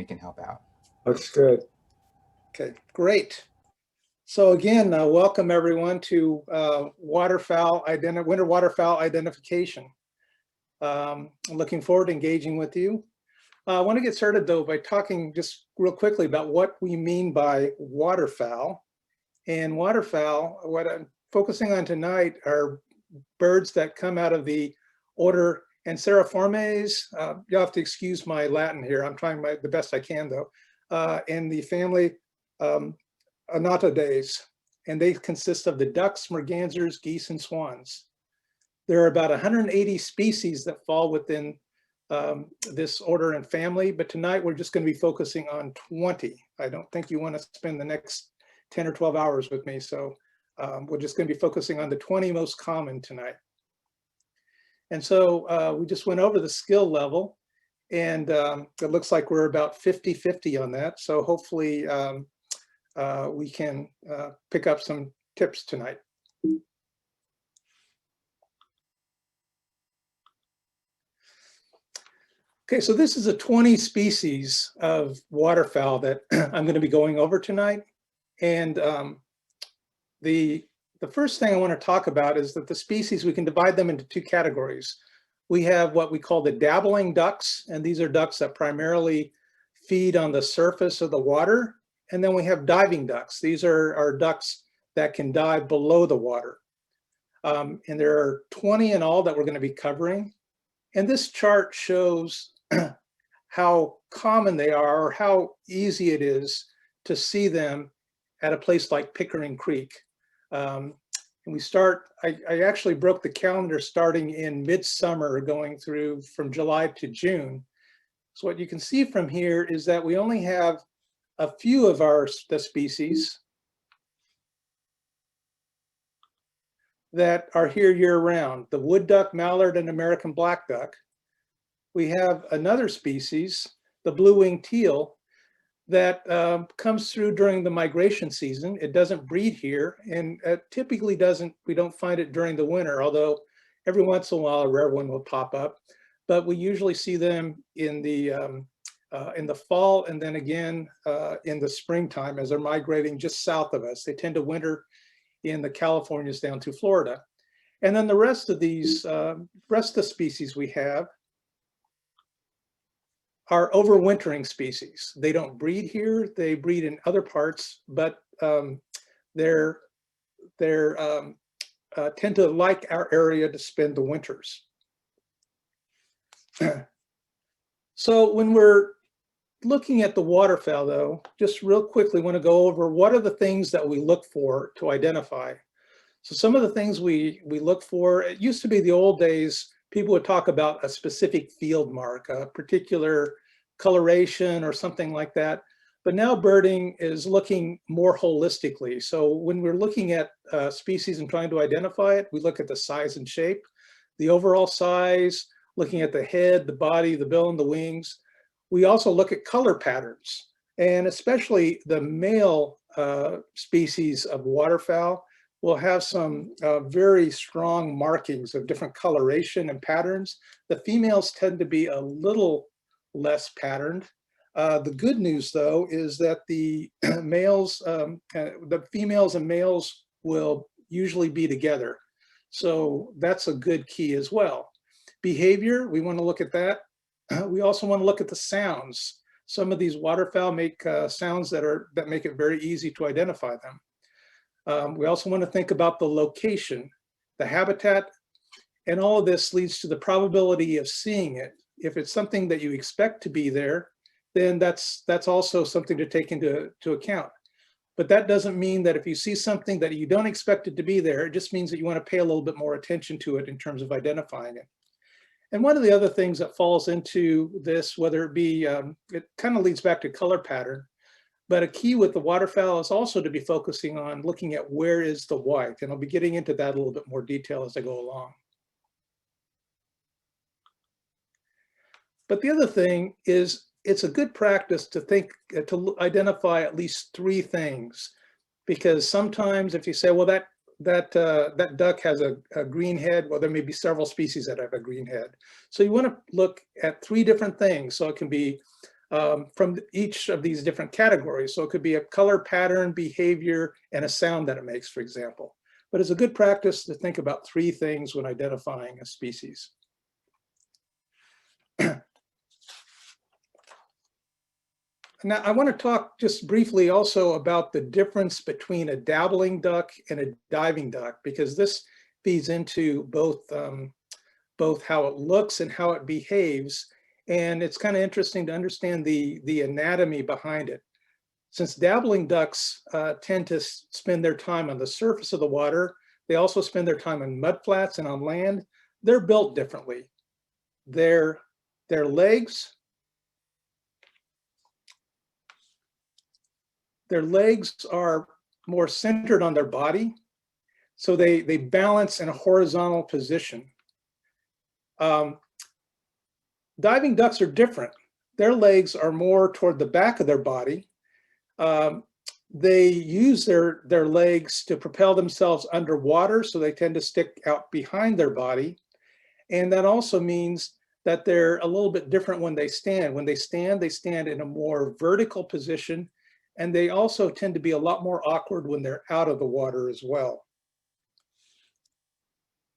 we can help out. Looks good. Okay, great. So again, welcome everyone to winter waterfowl identification. I'm looking forward to engaging with you. I want to get started though by talking just real quickly about what we mean by waterfowl. And waterfowl, what I'm focusing on tonight are birds that come out of the order Anseriformes. You'll have to excuse my Latin here. I'm trying the best I can though. And the family Anatidae, and they consist of the ducks, mergansers, geese, and swans. There are about 180 species that fall within this order and family, but tonight we're just going to be focusing on 20. I don't think you want to spend the next 10 or 12 hours with me, so we're just going to be focusing on the 20 most common tonight. And so we just went over the skill level, and it looks like we're about 50-50 on that, so hopefully we can pick up some tips tonight. Okay, so this is a 20 species of waterfowl that I'm going to be going over tonight. And the first thing I want to talk about is that the species, we can divide them into two categories. We have what we call the dabbling ducks, and these are ducks that primarily feed on the surface of the water. And then we have diving ducks. These are ducks that can dive below the water. And there are 20 in all that we're going to be covering. And this chart shows how common they are, or how easy it is to see them at a place like Pickering Creek. And we start, I actually broke the calendar starting in midsummer going through from July to June. So what you can see from here is that we only have a few of the species that are here year-round, the wood duck, mallard, and American black duck. We have another species, the blue-winged teal, that comes through during the migration season. It doesn't breed here, and typically we don't find it during the winter, although every once in a while a rare one will pop up. But we usually see them in the fall, and then again in the springtime as they're migrating just south of us. They tend to winter in the Californias down to Florida. And then the rest of these, rest of the species we have are overwintering species. They don't breed here, they breed in other parts, but they're tend to like our area to spend the winters. So when we're looking at the waterfowl though, just real quickly want to go over what are the things that we look for to identify. So some of the things we look for, it used to be the old days, people would talk about a specific field mark, a particular coloration or something like that. But now birding is looking more holistically. So when we're looking at species and trying to identify it, we look at the size and shape, the overall size, looking at the head, the body, the bill, and the wings. We also look at color patterns, and especially the male species of waterfowl will have some very strong markings of different coloration and patterns. The females tend to be a little less patterned. The good news though is that the the females and males will usually be together. So that's a good key as well. Behavior, we want to look at that. We also want to look at the sounds. Some of these waterfowl make sounds that make it very easy to identify them. We also want to think about the location, the habitat, and all of this leads to the probability of seeing it. If it's something that you expect to be there, then that's also something to take into account. But that doesn't mean that if you see something that you don't expect it to be there, it just means that you want to pay a little bit more attention to it in terms of identifying it. And one of the other things that falls into this, whether it be, it kind of leads back to color pattern, but a key with the waterfowl is also to be focusing on looking at where is the white. And I'll be getting into that a little bit more detail as I go along. But the other thing is, it's a good practice to think, to identify at least 3 things, because sometimes if you say, well, that duck has a green head, well, there may be several species that have a green head. So you want to look at 3 different things. So it can be from each of these different categories. So it could be a color pattern, behavior, and a sound that it makes, for example. But it's a good practice to think about 3 things when identifying a species. Now, I want to talk just briefly also about the difference between a dabbling duck and a diving duck, because this feeds into both how it looks and how it behaves. And it's kind of interesting to understand the anatomy behind it. Since dabbling ducks tend to spend their time on the surface of the water, they also spend their time on mudflats and on land. They're built differently. Their legs are more centered on their body, so they balance in a horizontal position. Diving ducks are different. Their legs are more toward the back of their body. They use their legs to propel themselves underwater, so they tend to stick out behind their body. And that also means that they're a little bit different when they stand. When they stand in a more vertical position, and they also tend to be a lot more awkward when they're out of the water as well.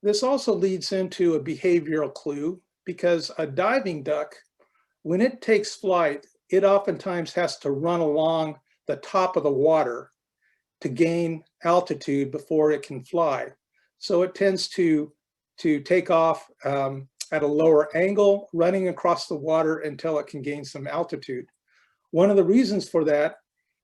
This also leads into a behavioral clue, because a diving duck, when it takes flight, it oftentimes has to run along the top of the water to gain altitude before it can fly. So it tends to take off at a lower angle, running across the water until it can gain some altitude. One of the reasons for that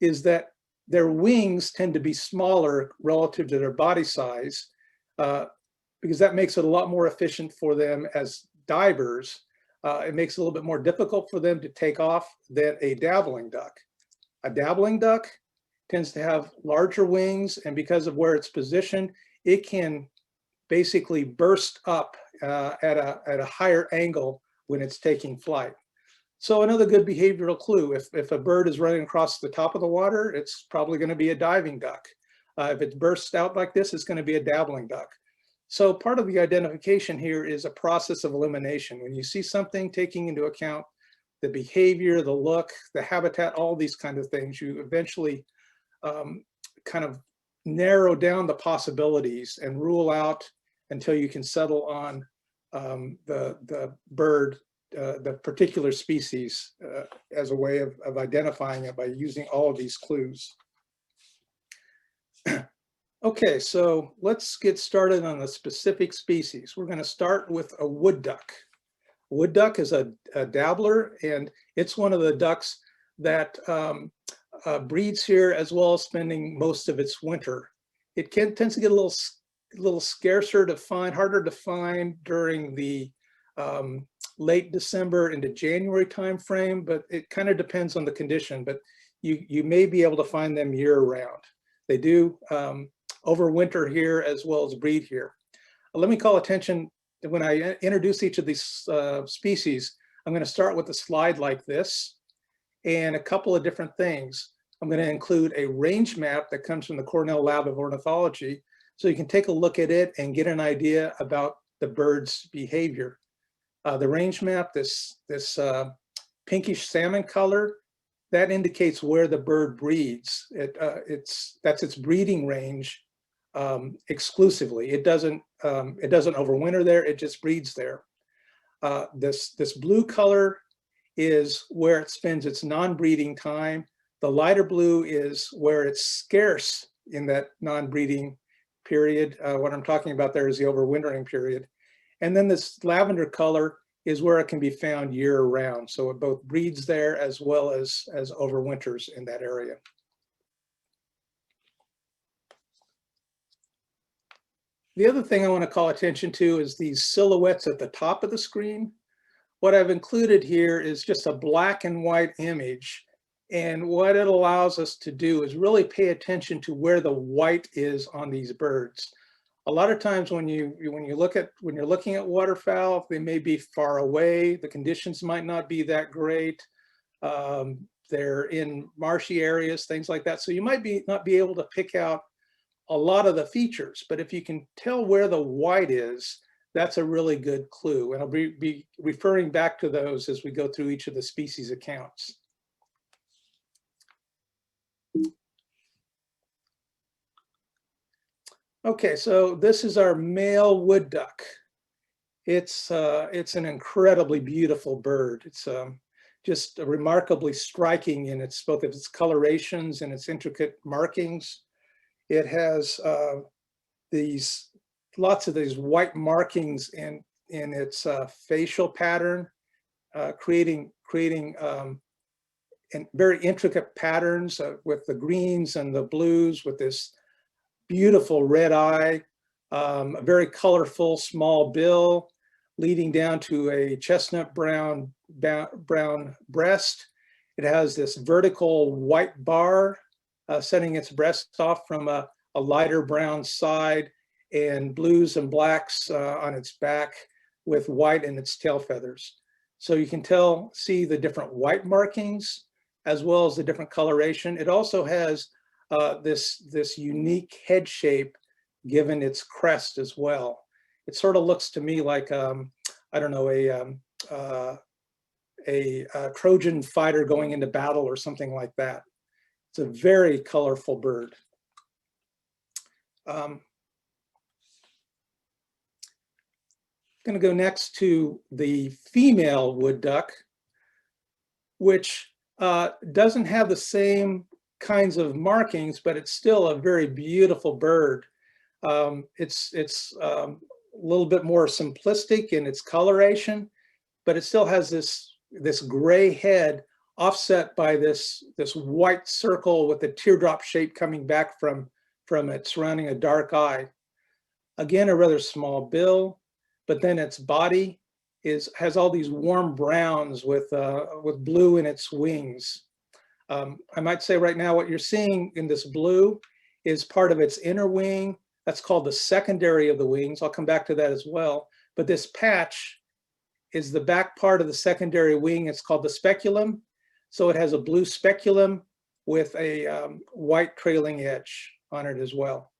is that their wings tend to be smaller relative to their body size, because that makes it a lot more efficient for them as divers. It makes it a little bit more difficult for them to take off than a dabbling duck. A dabbling duck tends to have larger wings, and because of where it's positioned, it can basically burst up at a higher angle when it's taking flight. So another good behavioral clue, if a bird is running across the top of the water, it's probably going to be a diving duck. If it bursts out like this, it's going to be a dabbling duck. So part of the identification here is a process of elimination. When you see something, taking into account the behavior, the look, the habitat, all these kinds of things, you eventually kind of narrow down the possibilities and rule out until you can settle on the bird, the particular species, as a way of identifying it by using all of these clues. Okay, so let's get started on the specific species. We're going to start with a wood duck. Wood duck is a dabbler, and it's one of the ducks that breeds here, as well as spending most of its winter. It tends to get a little scarcer to find, harder to find during the late December into January timeframe, but it kind of depends on the condition. But you may be able to find them year round. They do overwinter here as well as breed here. Let me call attention, when I introduce each of these species, I'm going to start with a slide like this and a couple of different things. I'm going to include a range map that comes from the Cornell Lab of Ornithology, so you can take a look at it and get an idea about the bird's behavior. The range map, this pinkish salmon color, that indicates where the bird breeds. That's its breeding range exclusively. It doesn't overwinter there. It just breeds there. This blue color is where it spends its non-breeding time. The lighter blue is where it's scarce in that non-breeding period. What I'm talking about there is the overwintering period. And then this lavender color is where it can be found year round. So it both breeds there as well as overwinters in that area. The other thing I want to call attention to is these silhouettes at the top of the screen. What I've included here is just a black and white image. And what it allows us to do is really pay attention to where the white is on these birds. A lot of times when you're looking at waterfowl, they may be far away. The conditions might not be that great. They're in marshy areas, things like that. So you might not be able to pick out a lot of the features, but if you can tell where the white is, that's a really good clue. And I'll be referring back to those as we go through each of the species accounts. Okay, so this is our male wood duck. It's an incredibly beautiful bird. It's just remarkably striking in its both of its colorations and its intricate markings. It has these lots of these white markings in its facial pattern, creating and very intricate patterns with the greens and the blues, with this beautiful red eye, a very colorful small bill, leading down to a chestnut brown breast. It has this vertical white bar setting its breast off from a lighter brown side, and blues and blacks on its back, with white in its tail feathers. So you can see the different white markings as well as the different coloration. It also has this unique head shape given its crest as well. It sort of looks to me like I don't know, a Trojan fighter going into battle or something like that. It's a very colorful bird. I'm going to go next to the female wood duck, which doesn't have the same kinds of markings, but it's still a very beautiful bird. It's a little bit more simplistic in its coloration, but it still has this gray head offset by this white circle with a teardrop shape coming back from it, surrounding a dark eye. Again, a rather small bill, but then its body has all these warm browns with blue in its wings. I might say right now what you're seeing in this blue is part of its inner wing. That's called the secondary of the wings. I'll come back to that as well. But this patch is the back part of the secondary wing. It's called the speculum. So it has a blue speculum with a white trailing edge on it as well.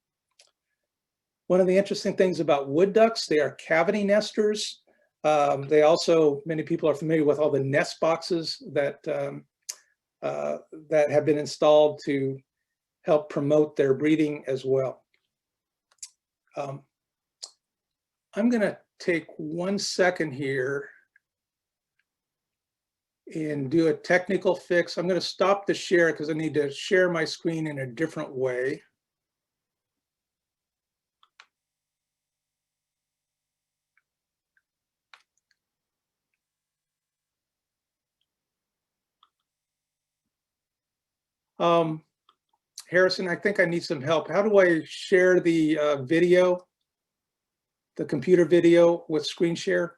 One of the interesting things about wood ducks, they are cavity nesters. They also, many people are familiar with all the nest boxes that have been installed to help promote their breeding as well. I'm going to take 1 second here and do a technical fix. I'm going to stop the share because I need to share my screen in a different way. Harrison, I think I need some help. How do I share the video, the computer video with screen share?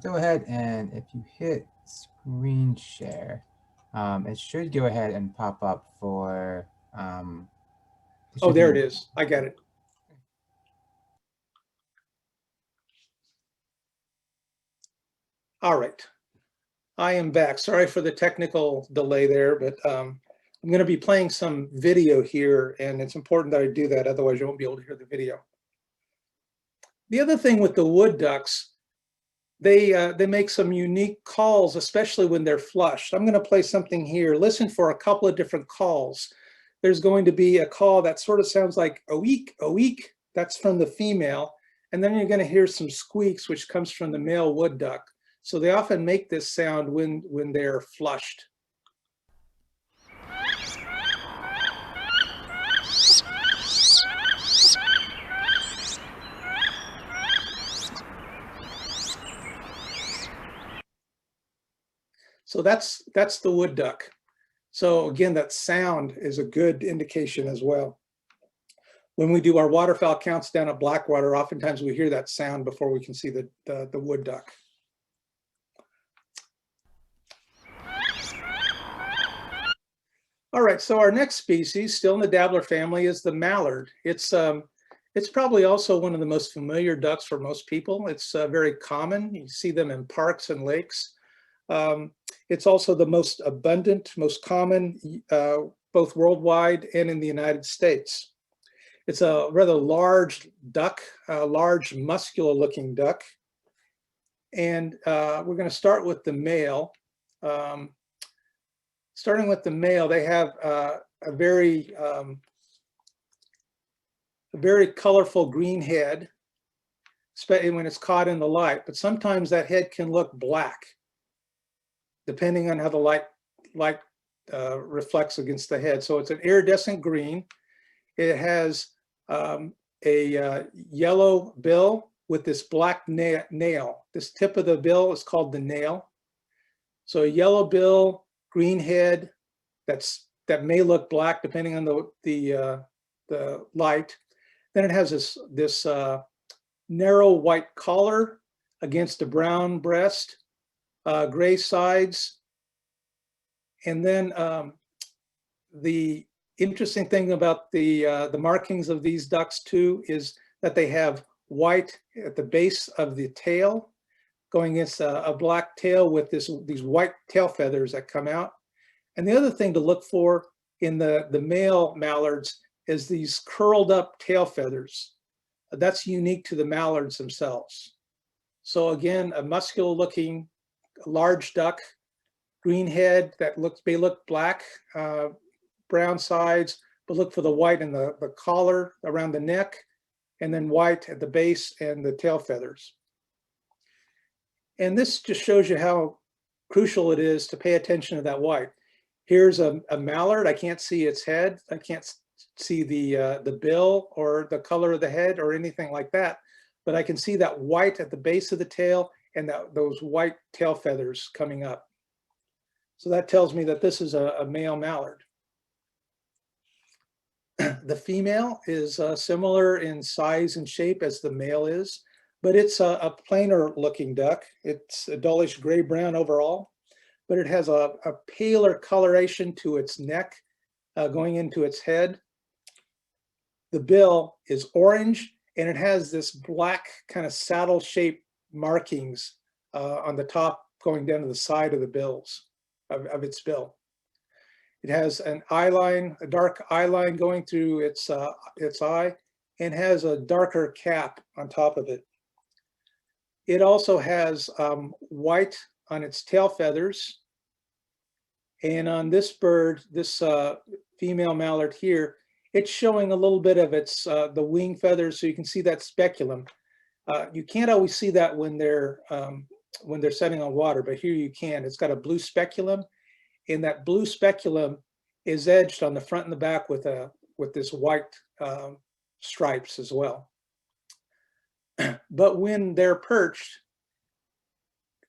Go ahead, and if you hit screen share, it should go ahead and pop up for. Oh, there it is. I got it. All right. I am back. Sorry for the technical delay there, but I'm going to be playing some video here, and it's important that I do that. Otherwise, you won't be able to hear the video. The other thing with the wood ducks, they make some unique calls, especially when they're flushed. I'm going to play something here. Listen for a couple of different calls. There's going to be a call that sort of sounds like a week. That's from the female. And then you're going to hear some squeaks, which comes from the male wood duck. So they often make this sound when they're flushed. So that's the wood duck. So again, that sound is a good indication as well. When we do our waterfowl counts down at Blackwater, oftentimes we hear that sound before we can see the wood duck. All right, so our next species, still in the dabbler family, is the mallard. It's probably also one of the most familiar ducks for most people. It's very common. You see them in parks and lakes. It's also the most abundant, most common, both worldwide and in the United States. It's a rather large duck, a large muscular looking duck. And we're going to start with the male. Starting with the male, they have a very a very colorful green head, especially when it's caught in the light, but sometimes that head can look black, depending on how the light reflects against the head. So it's an iridescent green. It has a yellow bill with this black nail. This tip of the bill is called the nail. So a yellow bill, green head, that may look black depending on the light. Then it has this narrow white collar against a brown breast, gray sides, and then the interesting thing about the markings of these ducks too is that they have white at the base of the tail, going against a black tail with these white tail feathers that come out. And the other thing to look for in the male mallards is these curled up tail feathers. That's unique to the mallards themselves. So again, a muscular looking large duck, green head that may look black, brown sides, but look for the white in the collar around the neck, and then white at the base and the tail feathers. And this just shows you how crucial it is to pay attention to that white. Here's a mallard. I can't see its head. I can't see the bill or the color of the head or anything like that, but I can see that white at the base of the tail and those white tail feathers coming up. So that tells me that this is a male mallard. The female is similar in size and shape as the male is, but it's a plainer looking duck. It's a dullish gray brown overall, but it has a paler coloration to its neck going into its head. The bill is orange and it has this black kind of saddle shaped markings on the top going down to the side of the bills of its bill. It has an eye line, a dark eye line going through its eye, and has a darker cap on top of it. It also has white on its tail feathers. And on this bird, this female mallard here, it's showing a little bit of its the wing feathers, so you can see that speculum. You can't always see that when they're setting on water, but here you can. It's got a blue speculum, and that blue speculum is edged on the front and the back with this white stripes as well. But when they're perched,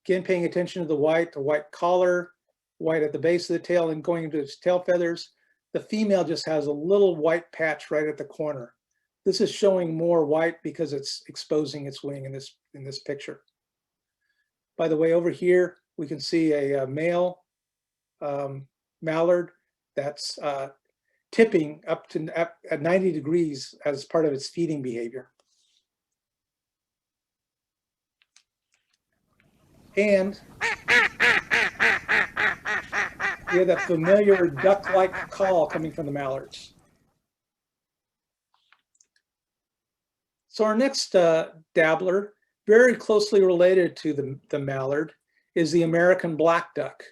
again paying attention to the white collar, white at the base of the tail, and going into its tail feathers, the female just has a little white patch right at the corner. This is showing more white because it's exposing its wing in this picture. By the way, over here we can see a male mallard that's tipping up at 90 degrees as part of its feeding behavior. And we have that familiar duck-like call coming from the mallards. So our next dabbler, very closely related to the mallard, is the American black duck.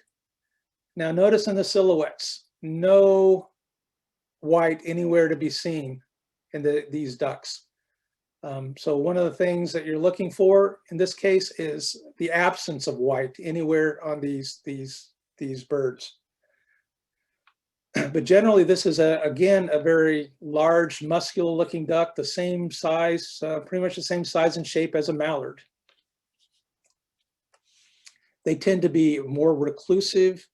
Now notice in the silhouettes, no white anywhere to be seen in these ducks. So one of the things that you're looking for in this case is the absence of white anywhere on these birds. But generally this is again a very large, muscular looking duck, the same size, pretty much the same size and shape as a mallard. They tend to be more reclusive.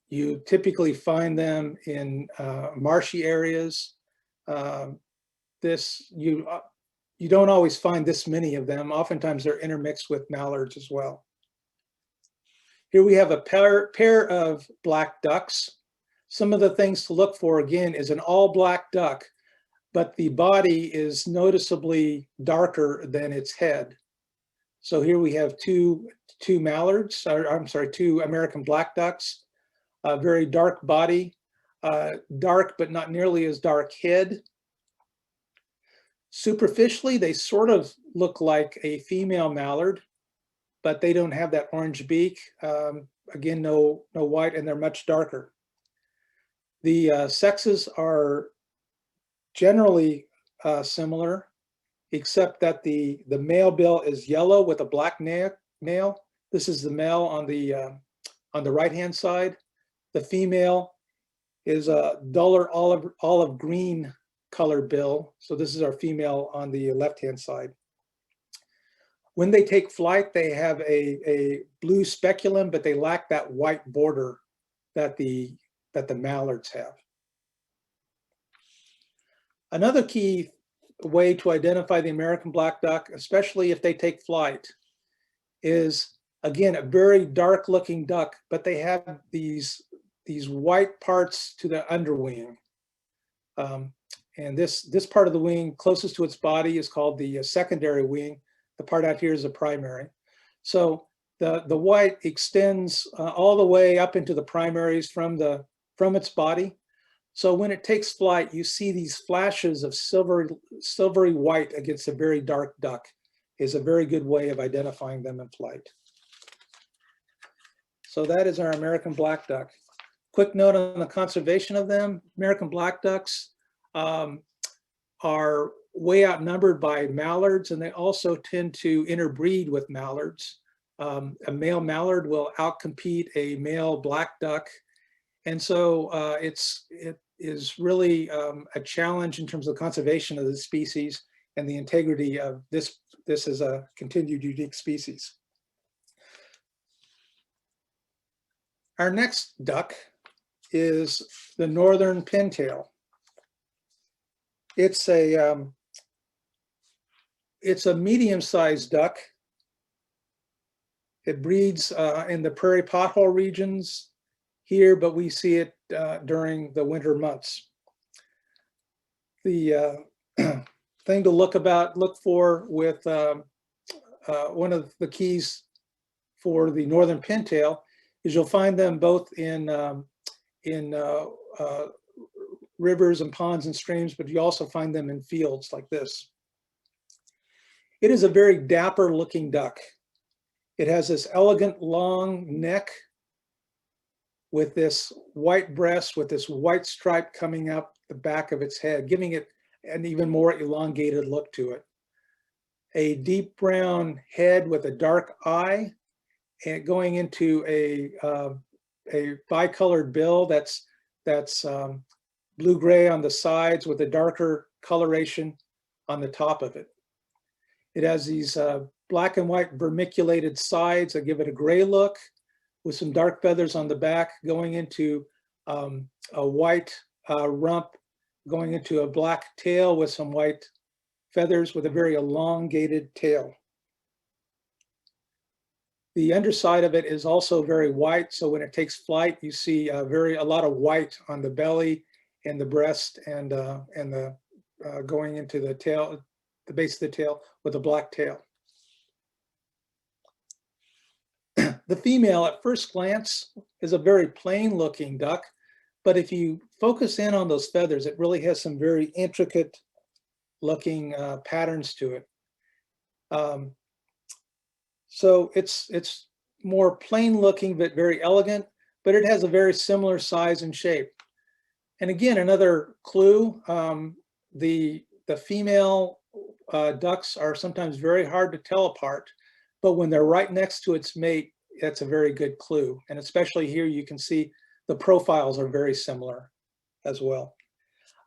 You typically find them in marshy areas. You don't always find this many of them. Oftentimes they're intermixed with mallards as well. Here we have a pair of black ducks. Some of the things to look for again is an all black duck, but the body is noticeably darker than its head. So here we have two mallards, I'm sorry, two American black ducks, a very dark body, dark but not nearly as dark head. Superficially, they sort of look like a female mallard, but they don't have that orange beak. Again, no white, and they're much darker. The sexes are generally similar, except that the male bill is yellow with a black nail. This is the male on the right-hand side. The female is a duller olive green colored bill. So this is our female on the left-hand side. When they take flight, they have a blue speculum, but they lack that white border that the mallards have. Another key way to identify the American black duck, especially if they take flight, is again a very dark looking duck, but they have these white parts to the underwing. And this part of the wing closest to its body is called the secondary wing. The part out here is the primary. So the white extends all the way up into the primaries from its body. So when it takes flight, you see these flashes of silvery white against a very dark duck. Is a very good way of identifying them in flight. So that is our American black duck. Quick note on the conservation of them. American black ducks are way outnumbered by mallards, and they also tend to interbreed with mallards. A male mallard will outcompete a male black duck. And so it is really a challenge in terms of conservation of the species and the integrity of this as a continued unique species. Our next duck is the northern pintail. It's a medium-sized duck. It breeds in the prairie pothole regions here, but we see it during the winter months. The thing to look for with one of the keys for the northern pintail is you'll find them both in rivers and ponds and streams, but you also find them in fields like this. It is a very dapper looking duck. It has this elegant long neck with this white breast with this white stripe coming up the back of its head, giving it an even more elongated look to it. A deep brown head with a dark eye and going into a bicolored bill that's blue-gray on the sides with a darker coloration on the top of it. It has these black and white vermiculated sides that give it a gray look with some dark feathers on the back going into a white rump, going into a black tail with some white feathers with a very elongated tail. The underside of it is also very white, so when it takes flight, you see a lot of white on the belly and the breast and the going into the tail, the base of the tail with a black tail. The female at first glance is a very plain looking duck, but if you focus in on those feathers, it really has some very intricate looking patterns to it. So it's more plain looking, but very elegant, but it has a very similar size and shape. And again, another clue, the female ducks are sometimes very hard to tell apart, but when they're right next to its mate, that's a very good clue. And especially here, you can see the profiles are very similar as well.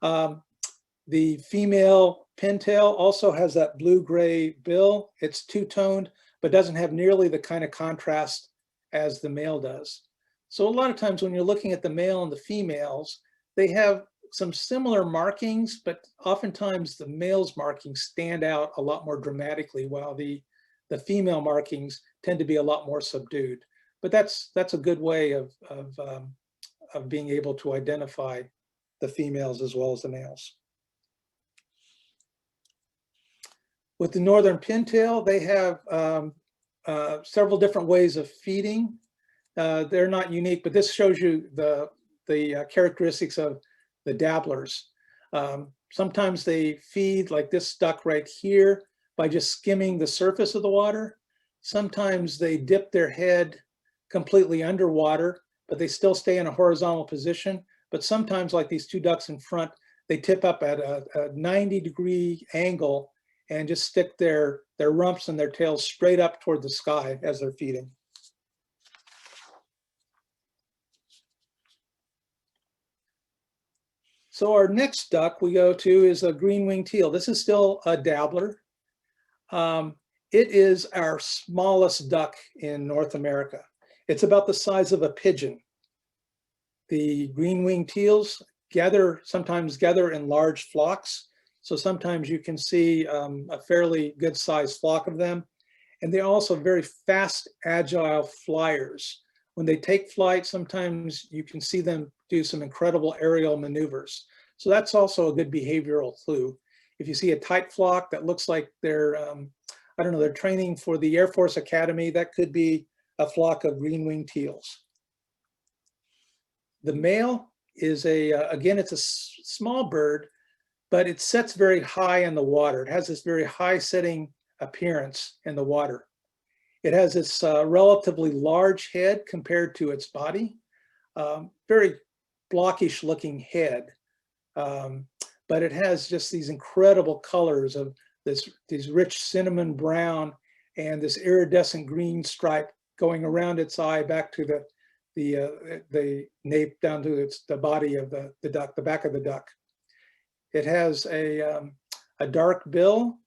The female pintail also has that blue-gray bill. It's two-toned, but doesn't have nearly the kind of contrast as the male does. So a lot of times when you're looking at the male and the females, they have some similar markings, but oftentimes the male's markings stand out a lot more dramatically, while the female markings tend to be a lot more subdued. But that's a good way of being able to identify the females as well as the males. With the northern pintail, they have several different ways of feeding. They're not unique, but this shows you the characteristics of the dabblers. Sometimes they feed like this duck right here by just skimming the surface of the water. Sometimes they dip their head completely underwater, but they still stay in a horizontal position. but sometimes like these two ducks in front, they tip up at a 90-degree angle and just stick their rumps and their tails straight up toward the sky as they're feeding. So our next duck we go to is a green-winged teal. This is still a dabbler. It is our smallest duck in North America. It's about the size of a pigeon. The green-winged teals sometimes gather in large flocks. So sometimes you can see a fairly good sized flock of them. And they're also very fast, agile flyers. When they take flight, sometimes you can see them do some incredible aerial maneuvers. So that's also a good behavioral clue. If you see a tight flock that looks like they're, I don't know, they're training for the Air Force Academy, that could be a flock of green-winged teals. The male is again, it's a small bird, but it sets very high in the water. It has this very high setting appearance in the water. It has this relatively large head compared to its body, very blockish looking head. But it has just these incredible colors of these rich cinnamon brown and this iridescent green stripe going around its eye back to the nape down to the body of the duck, the back of the duck. It has a dark bill,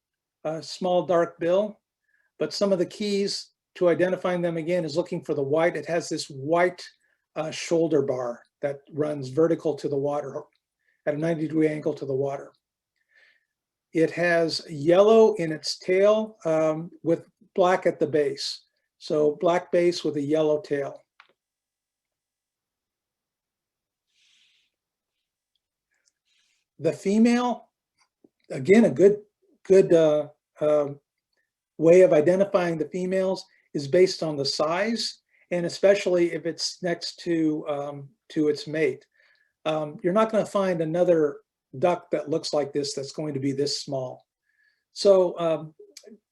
a small dark bill, but some of the keys to identifying them again is looking for the white. It has this white shoulder bar that runs vertical to the water at a 90-degree angle to the water. It has yellow in its tail with black at the base. So black base with a yellow tail. The female, again, a good way of identifying the females is based on the size, and especially if it's next to its mate. You're not going to find another duck that looks like this that's going to be this small. So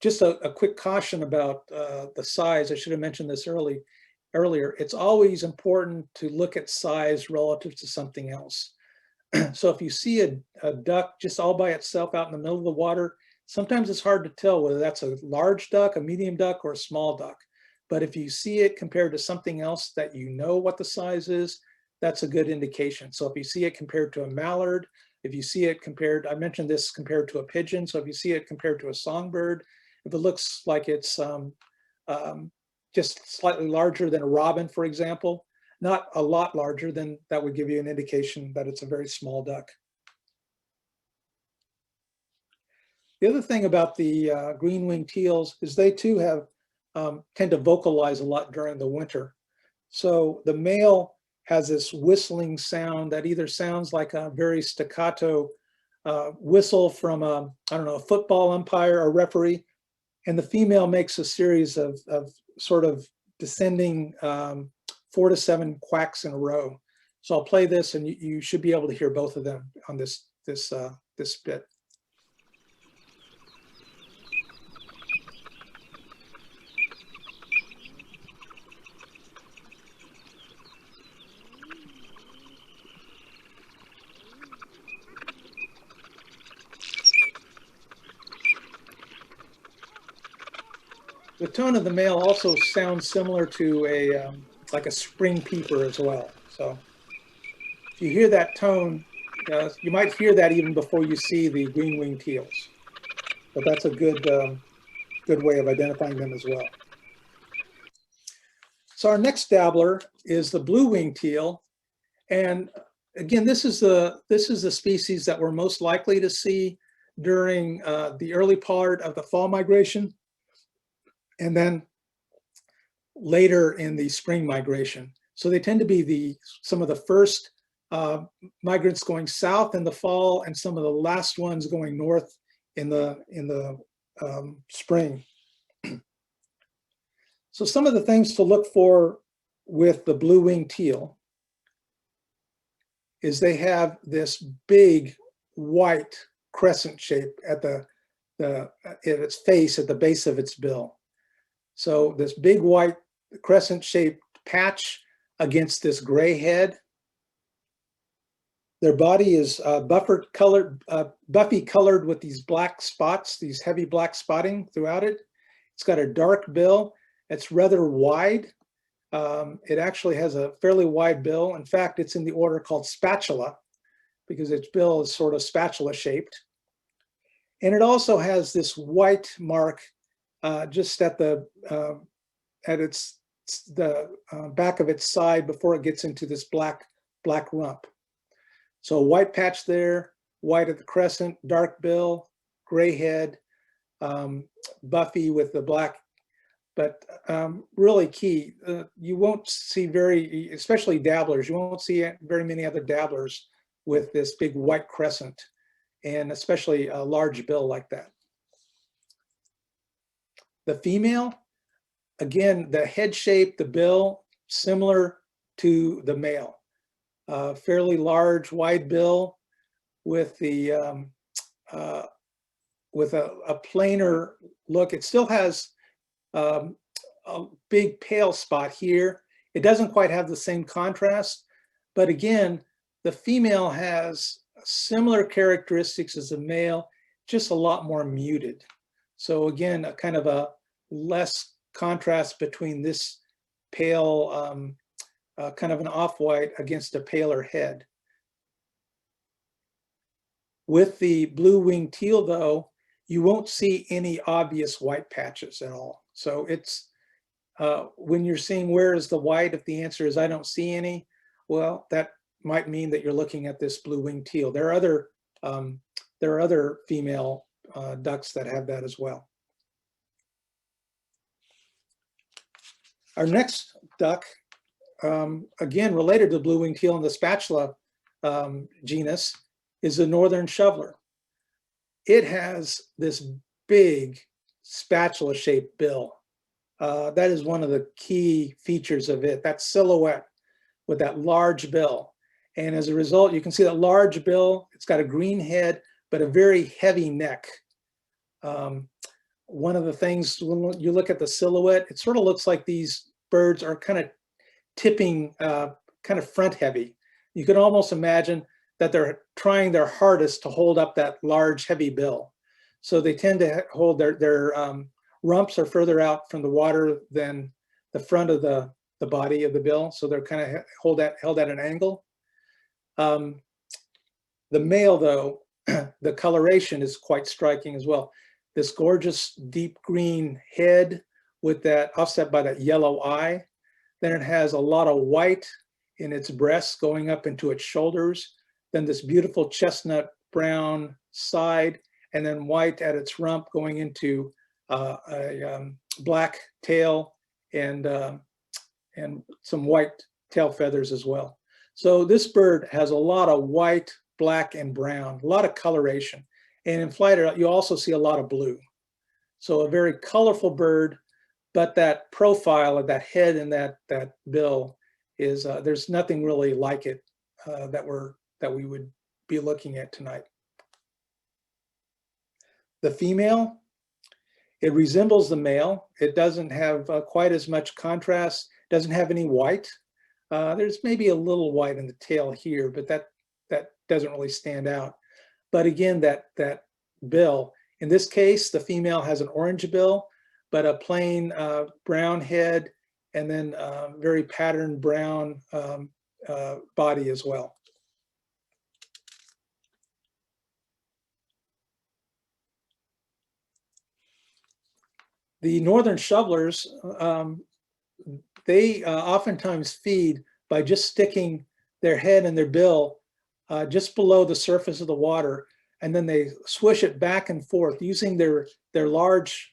just a quick caution about the size. I should have mentioned this earlier. It's always important to look at size relative to something else. So if you see a duck just all by itself out in the middle of the water, sometimes it's hard to tell whether that's a large duck, a medium duck, or a small duck. But if you see it compared to something else that you know what the size is, that's a good indication. So if you see it compared to a mallard, if you see it compared, I mentioned this compared to a pigeon. So if you see it compared to a songbird, if it looks like it's just slightly larger than a robin, for example, not a lot larger, then that would give you an indication that it's a very small duck. The other thing about the green-winged teals is they too have tend to vocalize a lot during the winter. So the male has this whistling sound that either sounds like a very staccato whistle from I don't know, a football umpire or referee, and the female makes a series of sort of descending 4 to 7 quacks in a row. So I'll play this, and you should be able to hear both of them on this bit. The tone of the male also sounds similar to like a spring peeper as well. So if you hear that tone, you might hear that even before you see the green-winged teals. But that's a good way of identifying them as well. So our next dabbler is the blue-winged teal, and again, this is the species that we're most likely to see during the early part of the fall migration, and then later in the spring migration. So they tend to be some of the first migrants going south in the fall, and some of the last ones going north in the spring. So some of the things to look for with the blue-winged teal is they have this big white crescent shape at its face, at the base of its bill. So this big white crescent-shaped patch against this gray head. Their body is buffy colored with these black spots, these heavy black spotting throughout it. It's got a dark bill. It's rather wide. It actually has a fairly wide bill. In fact, it's in the order called spatula because its bill is sort of spatula shaped. And it also has this white mark just at the back of its side before it gets into this black rump. So a white patch there, white at the crescent, dark bill, gray head, buffy with the black, but really key. You won't see especially dabblers, you won't see very many other dabblers with this big white crescent, and especially a large bill like that. The female, again, the head shape, the bill, similar to the male. Fairly large, wide bill with the with a plainer look. It still has a big pale spot here. It doesn't quite have the same contrast, but again, the female has similar characteristics as the male, just a lot more muted. So again, a kind of a less contrast between this pale kind of an off-white against a paler head. With the blue-winged teal, though, you won't see any obvious white patches at all. So it's, when you're seeing where is the white, if the answer is I don't see any, well, that might mean that you're looking at this blue-winged teal. There are other female ducks that have that as well. Our next duck, again, related to blue-winged teal and the spatula genus, is the northern shoveler. It has this big spatula-shaped bill. That is one of the key features of it, that silhouette with that large bill. And as a result, you can see that large bill, it's got a green head, but a very heavy neck. One of the things, when you look at the silhouette, it sort of looks like these birds are kind of tipping, kind of front heavy. You can almost imagine that they're trying their hardest to hold up that large heavy bill. So they tend to hold their rumps are further out from the water than the front of the body of the bill. So they're kind of held at an angle. The male, though, the coloration is quite striking as well. This gorgeous deep green head with that offset by that yellow eye. Then it has a lot of white in its breasts going up into its shoulders. Then this beautiful chestnut brown side, and then white at its rump going into a black tail and some white tail feathers as well. So this bird has a lot of white, black, and brown, a lot of coloration. And in flight, you also see a lot of blue. So a very colorful bird, but that profile of that head and that bill is, there's nothing really like it that we would be looking at tonight. The female, it resembles the male. It doesn't have quite as much contrast, doesn't have any white. There's maybe a little white in the tail here, but that doesn't really stand out. But again, that bill, in this case, the female has an orange bill, but a plain brown head, and then very patterned brown body as well. The northern shovelers, they oftentimes feed by just sticking their head and their bill just below the surface of the water, and then they swish it back and forth using their large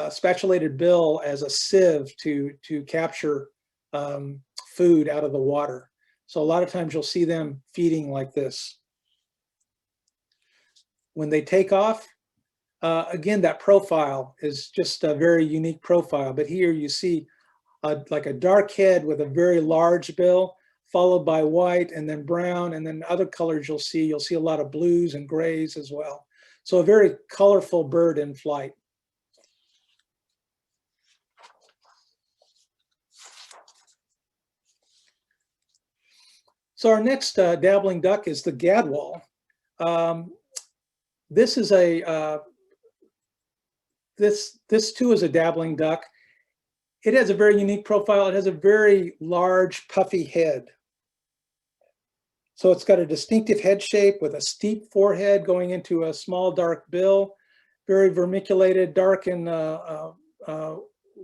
spatulated bill as a sieve to capture food out of the water. So a lot of times you'll see them feeding like this. When they take off, again, that profile is just a very unique profile. But here you see like a dark head with a very large bill, followed by white and then brown, and then other colors you'll see a lot of blues and grays as well. So a very colorful bird in flight. So our next dabbling duck is the gadwall. This is a this too is a dabbling duck. It has a very unique profile. It has a very large, puffy head. So it's got a distinctive head shape with a steep forehead going into a small, dark bill, very vermiculated, dark and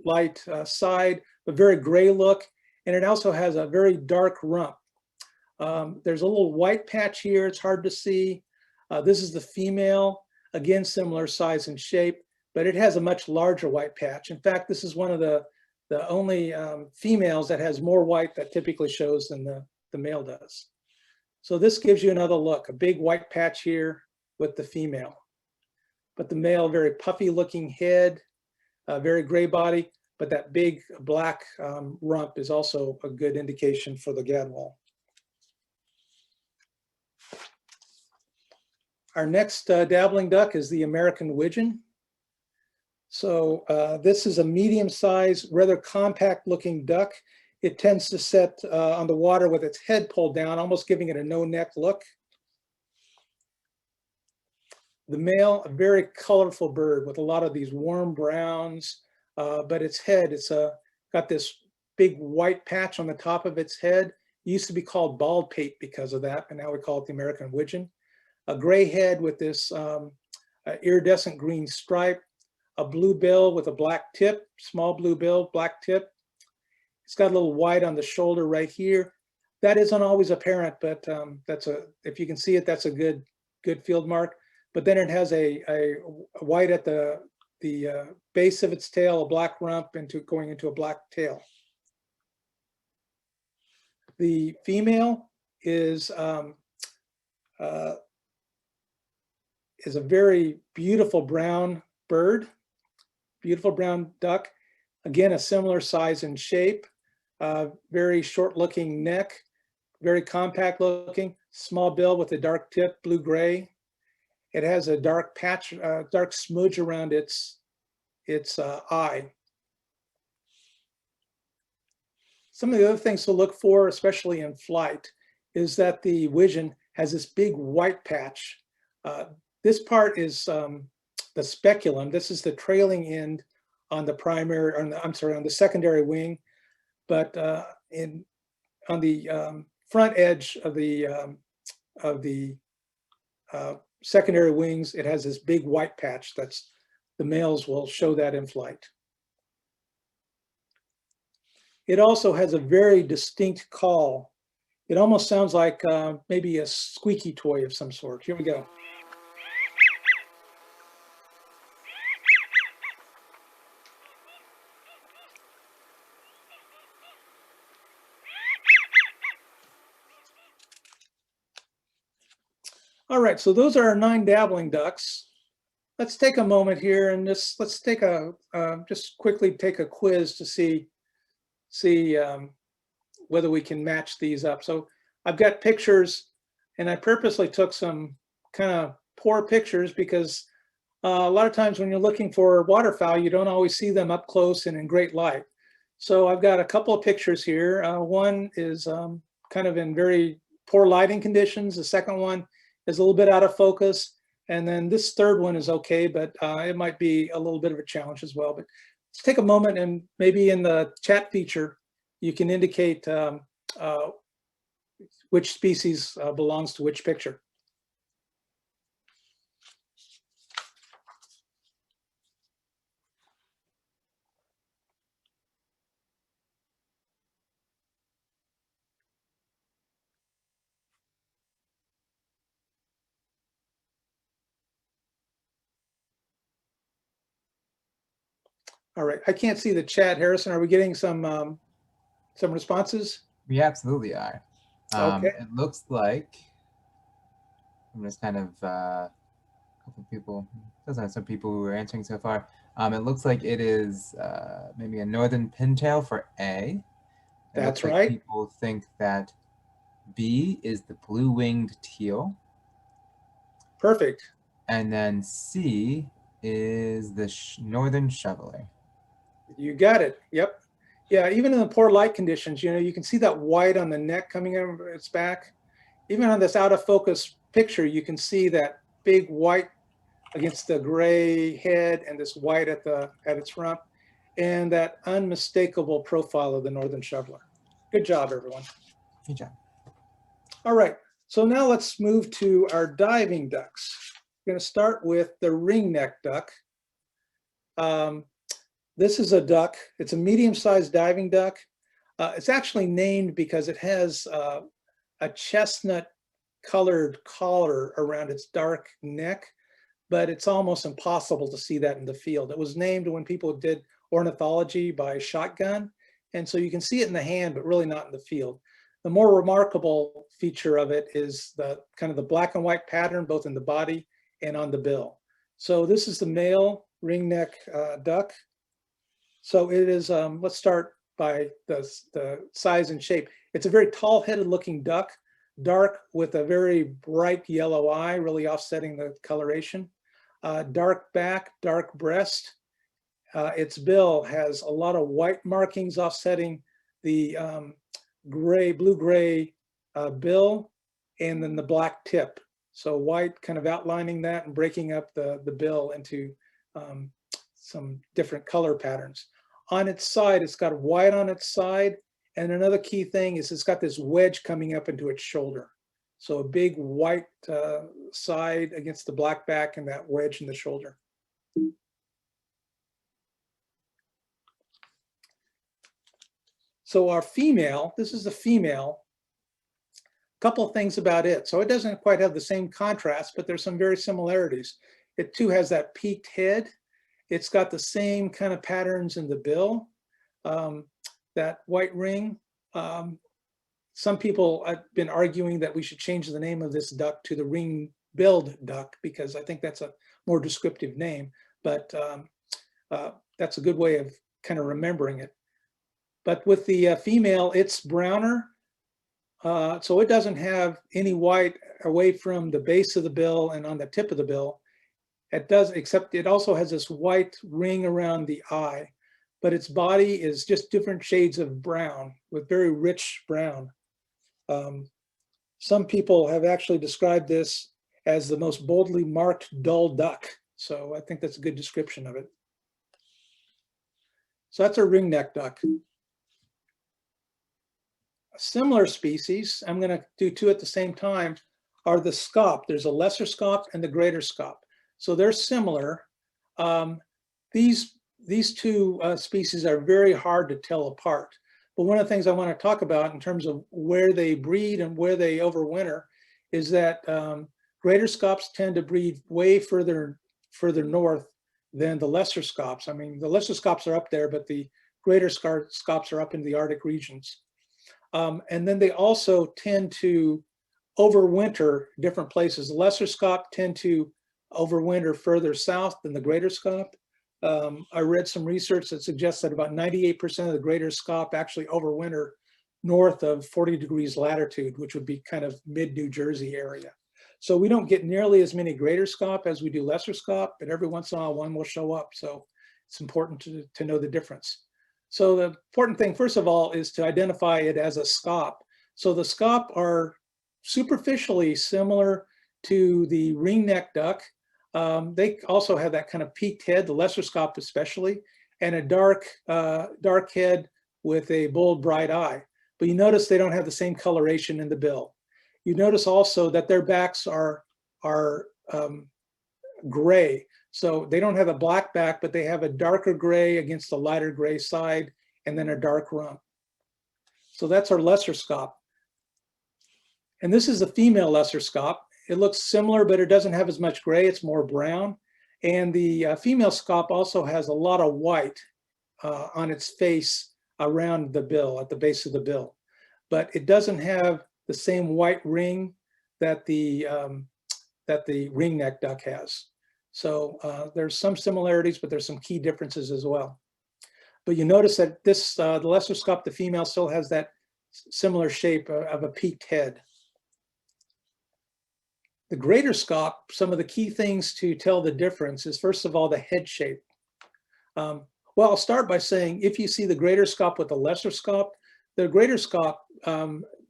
light side, but very gray look. And it also has a very dark rump. There's a little white patch here. It's hard to see. This is the female, again, similar size and shape, but it has a much larger white patch. In fact, this is one of the only females that has more white that typically shows than the male does. So this gives you another look, a big white patch here with the female. But the male, very puffy looking head, very gray body, but that big black rump is also a good indication for the gadwall. Our next dabbling duck is the American widgeon. So this is a medium-sized, rather compact-looking duck. It tends to set on the water with its head pulled down, almost giving it a no-neck look. The male, a very colorful bird with a lot of these warm browns, but its head, it's got this big white patch on the top of its head. It used to be called bald pate because of that, and now we call it the American widgeon. A gray head with this iridescent green stripe, a blue bill with a black tip, small blue bill, black tip. It's got a little white on the shoulder right here. That isn't always apparent, but if you can see it, that's a good field mark. But then it has a white at the base of its tail, a black rump going into a black tail. The female is a very beautiful brown bird, beautiful brown duck. Again, a similar size and shape, very short looking neck, very compact looking, small bill with a dark tip, blue-gray. It has a dark patch, dark smudge around its eye. Some of the other things to look for, especially in flight, is that the widgeon has this big white patch. This part is the speculum. This is the trailing end on the primary, on the secondary wing. But on the front edge of the secondary wings, it has this big white patch. That's the males will show that in flight. It also has a very distinct call. It almost sounds like maybe a squeaky toy of some sort. Here we go. All right, so those are our 9 dabbling ducks. Let's take a moment here and just just quickly take a quiz to see whether we can match these up. So I've got pictures, and I purposely took some kind of poor pictures because a lot of times when you're looking for waterfowl, you don't always see them up close and in great light. So I've got a couple of pictures here. One is kind of in very poor lighting conditions. The second one is a little bit out of focus. And then this third one is okay, but it might be a little bit of a challenge as well. But let's take a moment, and maybe in the chat feature, you can indicate which species belongs to which picture. All right, I can't see the chat, Harrison. Are we getting some responses? We absolutely are. Okay. It looks like I'm just kind of a couple of people. Doesn't have some people who are answering so far. It looks like it is maybe a northern pintail for A. That's right. right. People think that B is the blue-winged teal. Perfect. And then C is the northern shoveler. You got it. Yep. Yeah, even in the poor light conditions, you know, you can see that white on the neck coming over its back. Even on this out of focus picture, you can see that big white against the gray head and this white at its rump, and that unmistakable profile of the northern shoveler. Good job, everyone. Good job. All right, so now let's move to our diving ducks. We're going to start with the ringneck duck. This is a duck. It's a medium-sized diving duck. It's actually named because it has a chestnut colored collar around its dark neck, but it's almost impossible to see that in the field. It was named when people did ornithology by shotgun, and so you can see it in the hand, but really not in the field. The more remarkable feature of it is the kind of the black and white pattern, both in the body and on the bill. So this is the male ringneck duck. So it is, let's start by the size and shape. It's a very tall-headed looking duck, dark with a very bright yellow eye, really offsetting the coloration. Dark back, dark breast. Its bill has a lot of white markings offsetting the blue-gray bill, and then the black tip. So white kind of outlining that and breaking up the bill into some different color patterns. On its side, it's got white on its side. And another key thing is it's got this wedge coming up into its shoulder. So a big white side against the black back and that wedge in the shoulder. So our female, this is the female. A couple of things about it. So it doesn't quite have the same contrast, but there's some very similarities. It too has that peaked head. It's got the same kind of patterns in the bill, that white ring. Some people have been arguing that we should change the name of this duck to the ring-billed duck because I think that's a more descriptive name, but that's a good way of kind of remembering it. But with the female, it's browner, so it doesn't have any white away from the base of the bill and on the tip of the bill. It does, except it also has this white ring around the eye, but its body is just different shades of brown with very rich brown. Some people have actually described this as the most boldly marked dull duck. So I think that's a good description of it. So that's a ringneck duck. A similar species, I'm going to do two at the same time, are the scaup. There's a lesser scaup and the greater scaup. So they're similar. These two species are very hard to tell apart. But one of the things I want to talk about in terms of where they breed and where they overwinter is that greater scaups tend to breed way further north than the lesser scaups. I mean, the lesser scaups are up there, but the greater scaups are up in the Arctic regions. And then they also tend to overwinter different places. The lesser scaup tend to overwinter further south than the greater scaup. I read some research that suggests that about 98% of the greater scaup actually overwinter north of 40 degrees latitude, which would be kind of mid-New Jersey area. So we don't get nearly as many greater scaup as we do lesser scaup, but every once in a while one will show up. So it's important to know the difference. So the important thing, first of all, is to identify it as a scaup. So the scaup are superficially similar to the ringneck duck. They also have that kind of peaked head, the lesser scaup especially, and a dark head with a bold, bright eye. But you notice they don't have the same coloration in the bill. You notice also that their backs are gray. So they don't have a black back, but they have a darker gray against a lighter gray side, and then a dark rump. So that's our lesser scaup. And this is the female lesser scaup. It looks similar, but it doesn't have as much gray. It's more brown. And the female scaup also has a lot of white on its face around the bill, at the base of the bill. But it doesn't have the same white ring that the ringneck duck has. So there's some similarities, but there's some key differences as well. But you notice that this, the lesser scaup, the female, still has that similar shape of a peaked head. The greater scaup, some of the key things to tell the difference is, first of all, the head shape. Well, I'll start by saying if you see the greater scaup with the lesser scaup, the greater scaup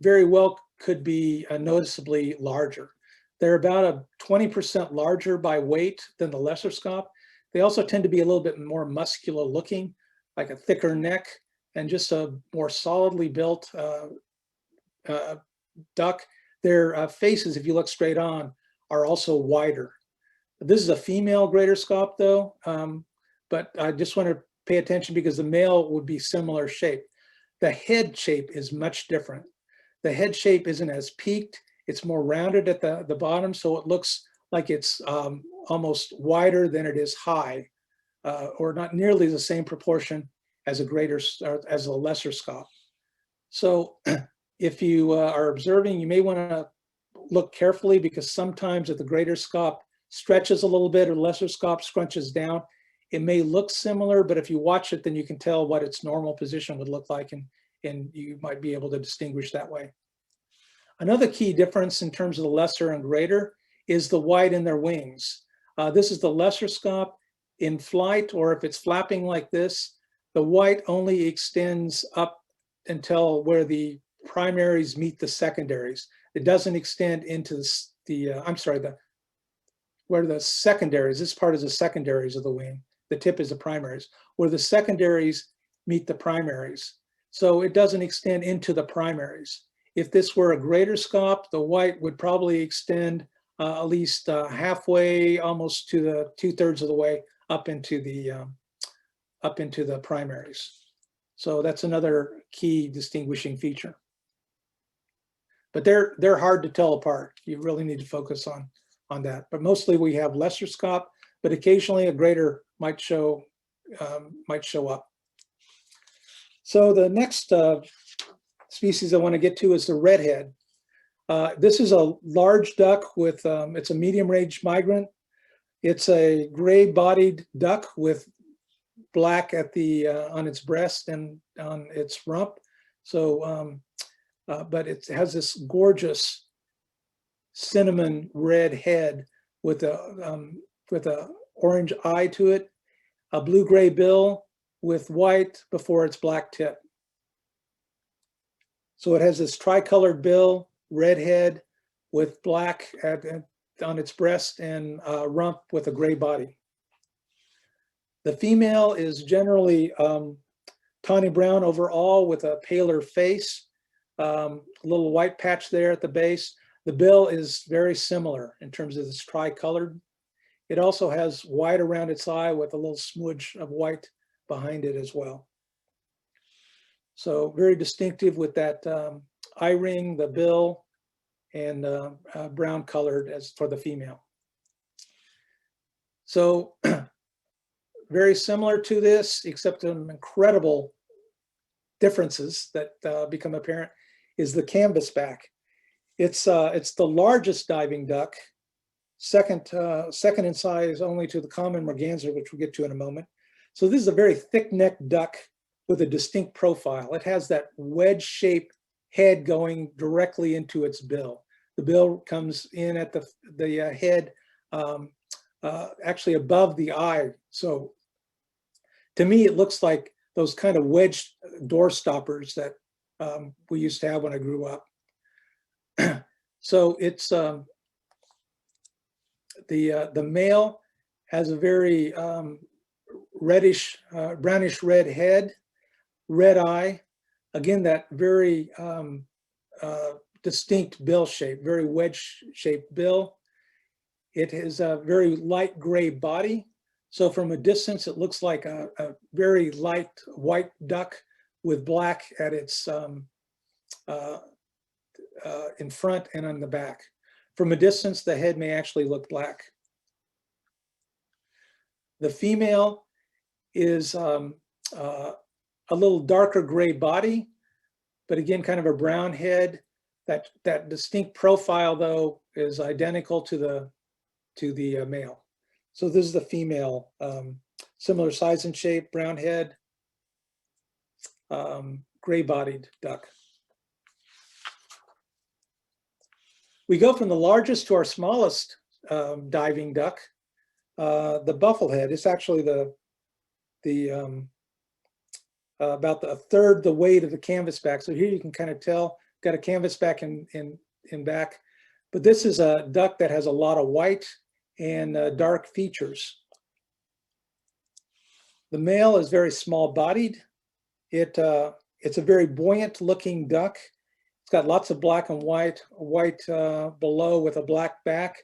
very well could be noticeably larger. They're about a 20% larger by weight than the lesser scaup. They also tend to be a little bit more muscular looking, like a thicker neck and just a more solidly built duck. Their faces, if you look straight on, are also wider. This is a female greater scaup though, but I just want to pay attention because the male would be similar shape. The head shape is much different. The head shape isn't as peaked. It's more rounded at the bottom, so it looks like it's almost wider than it is high, or not nearly the same proportion as a greater, as a lesser scaup. So if you are observing, you may want to look carefully because sometimes if the greater scaup stretches a little bit or lesser scaup scrunches down, it may look similar, but if you watch it, then you can tell what its normal position would look like, and you might be able to distinguish that way. Another key difference in terms of the lesser and greater is the white in their wings. This is the lesser scaup. In flight, or if it's flapping like this, the white only extends up until where the primaries meet the secondaries. It doesn't extend into where the secondaries, this part is the secondaries of the wing. The tip is the primaries, where the secondaries meet the primaries. So it doesn't extend into the primaries. If this were a greater scaup, the white would probably extend at least halfway, almost to the 2/3 of the way up into the primaries. So that's another key distinguishing feature. But they're hard to tell apart. You really need to focus on that. But mostly we have lesser scaup, but occasionally a greater might show up. So the next species I want to get to is the redhead. This is a large duck with, it's a medium-range migrant. It's a gray-bodied duck with black at the on its breast and on its rump. So, but it has this gorgeous cinnamon red head with a orange eye to it, a blue-gray bill with white before its black tip. So it has this tricolored bill, red head with black on its breast and rump with a gray body. The female is generally tawny brown overall with a paler face, a little white patch there at the base. The bill is very similar in terms of this tricolored. It also has white around its eye with a little smudge of white behind it as well. So very distinctive with that eye ring, the bill, and brown colored as for the female. So very similar to this, except some incredible differences that become apparent, is the canvasback. It's the largest diving duck, second in size only to the common merganser, which we'll get to in a moment. So this is a very thick-necked duck with a distinct profile. It has that wedge-shaped head going directly into its bill. The bill comes in at the head, actually above the eye. So to me, it looks like those kind of wedge door stoppers that we used to have when I grew up. So it's the male has a very reddish, brownish red head, red eye. Again, that very distinct bill shape, very wedge-shaped bill. It is a very light gray body. So from a distance, it looks like a very light white duck with black at its in front and on the back. From a distance, the head may actually look black. The female is a little darker gray body, but again, kind of a brown head. That distinct profile, though, is identical to the male. So this is the female, similar size and shape, brown head, gray-bodied duck. We go from the largest to our smallest diving duck, the bufflehead. It's actually the about a third the weight of the canvas back. So here you can kind of tell, got a canvas back in back. But this is a duck that has a lot of white and dark features. The male is very small bodied. It's a very buoyant looking duck. It's got lots of black and white below with a black back.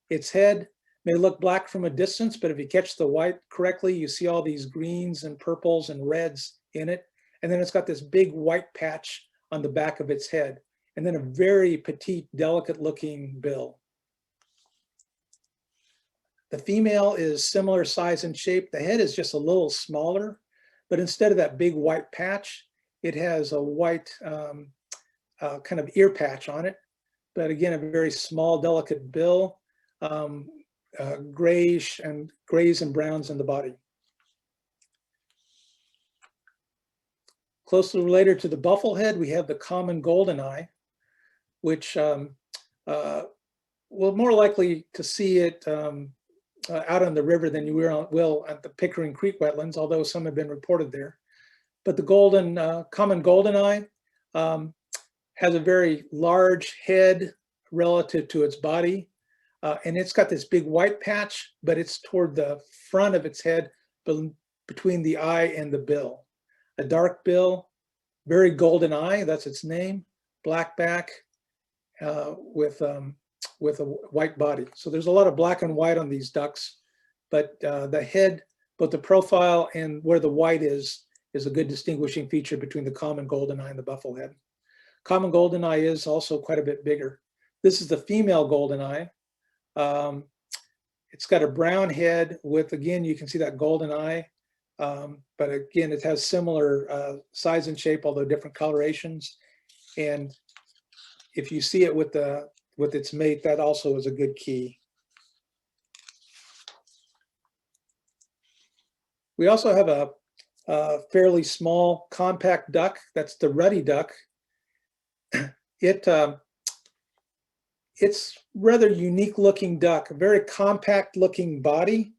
Its head may look black from a distance, but if you catch the white correctly, you see all these greens and purples and reds in it. And then it's got this big white patch on the back of its head, and then a very petite, delicate looking bill. The female is similar size and shape. The head is just a little smaller, but instead of that big white patch, it has a white kind of ear patch on it. But again, a very small, delicate bill, grayish and grays and browns in the body. Closely related to the bufflehead, we have the common goldeneye, which we're more likely to see it out on the river than you will at the Pickering Creek wetlands, although some have been reported there. But the common goldeneye has a very large head relative to its body, and it's got this big white patch, but it's toward the front of its head, between the eye and the bill. A dark bill, very golden eye, that's its name, black back with a white body. So there's a lot of black and white on these ducks, but the head, both the profile and where the white is a good distinguishing feature between the common goldeneye and the bufflehead. Common goldeneye is also quite a bit bigger. This is the female goldeneye. It's got a brown head with, again, you can see that golden eye. But again, it has similar size and shape, although different colorations. And if you see it with its mate, that also is a good key. We also have a fairly small, compact duck. That's the ruddy duck. It's rather unique looking duck, a very compact looking body,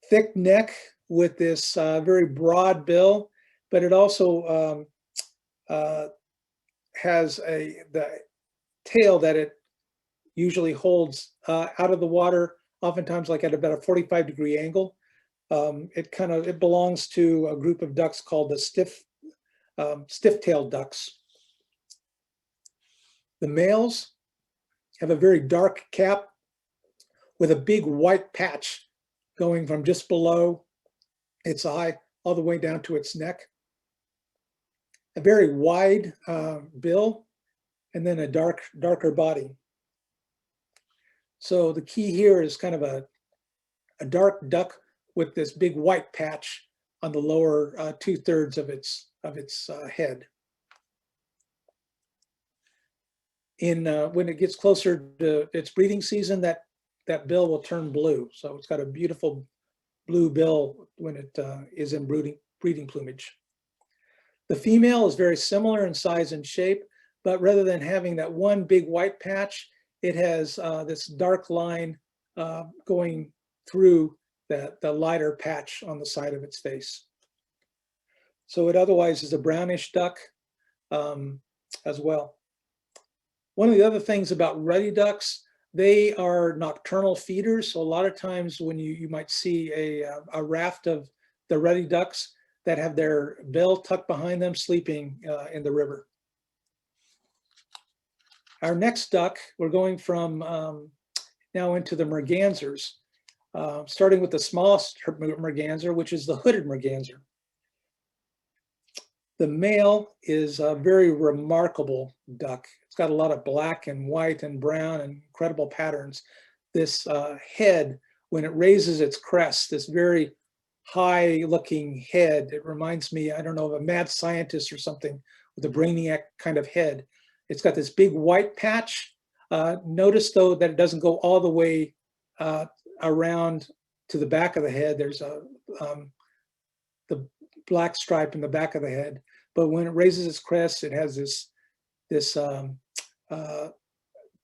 thick neck with this very broad bill, but it also has the tail that it usually holds out of the water, oftentimes like at about a 45-degree angle. It belongs to a group of ducks called the stiff-tailed ducks. The males have a very dark cap with a big white patch going from just below its eye all the way down to its neck. A very wide bill, and then a darker body. So the key here is kind of a dark duck with this big white patch on the lower 2/3 of its head. When it gets closer to its breeding season, that bill will turn blue. So it's got a beautiful blue bill when it is in breeding plumage. The female is very similar in size and shape, but rather than having that one big white patch, it has this dark line going through the lighter patch on the side of its face. So it otherwise is a brownish duck as well. One of the other things about ruddy ducks, they are nocturnal feeders. So a lot of times when you might see a raft of the ruddy ducks that have their bill tucked behind them sleeping in the river. Our next duck, we're going from now into the mergansers, starting with the smallest merganser, which is the hooded merganser. The male is a very remarkable duck. It's got a lot of black and white and brown and incredible patterns. This head, when it raises its crest, this very high looking head, it reminds me, I don't know, of a mad scientist or something with a brainiac kind of head. It's got this big white patch. Notice though that it doesn't go all the way around to the back of the head. There's the black stripe in the back of the head, but when it raises its crest, it has this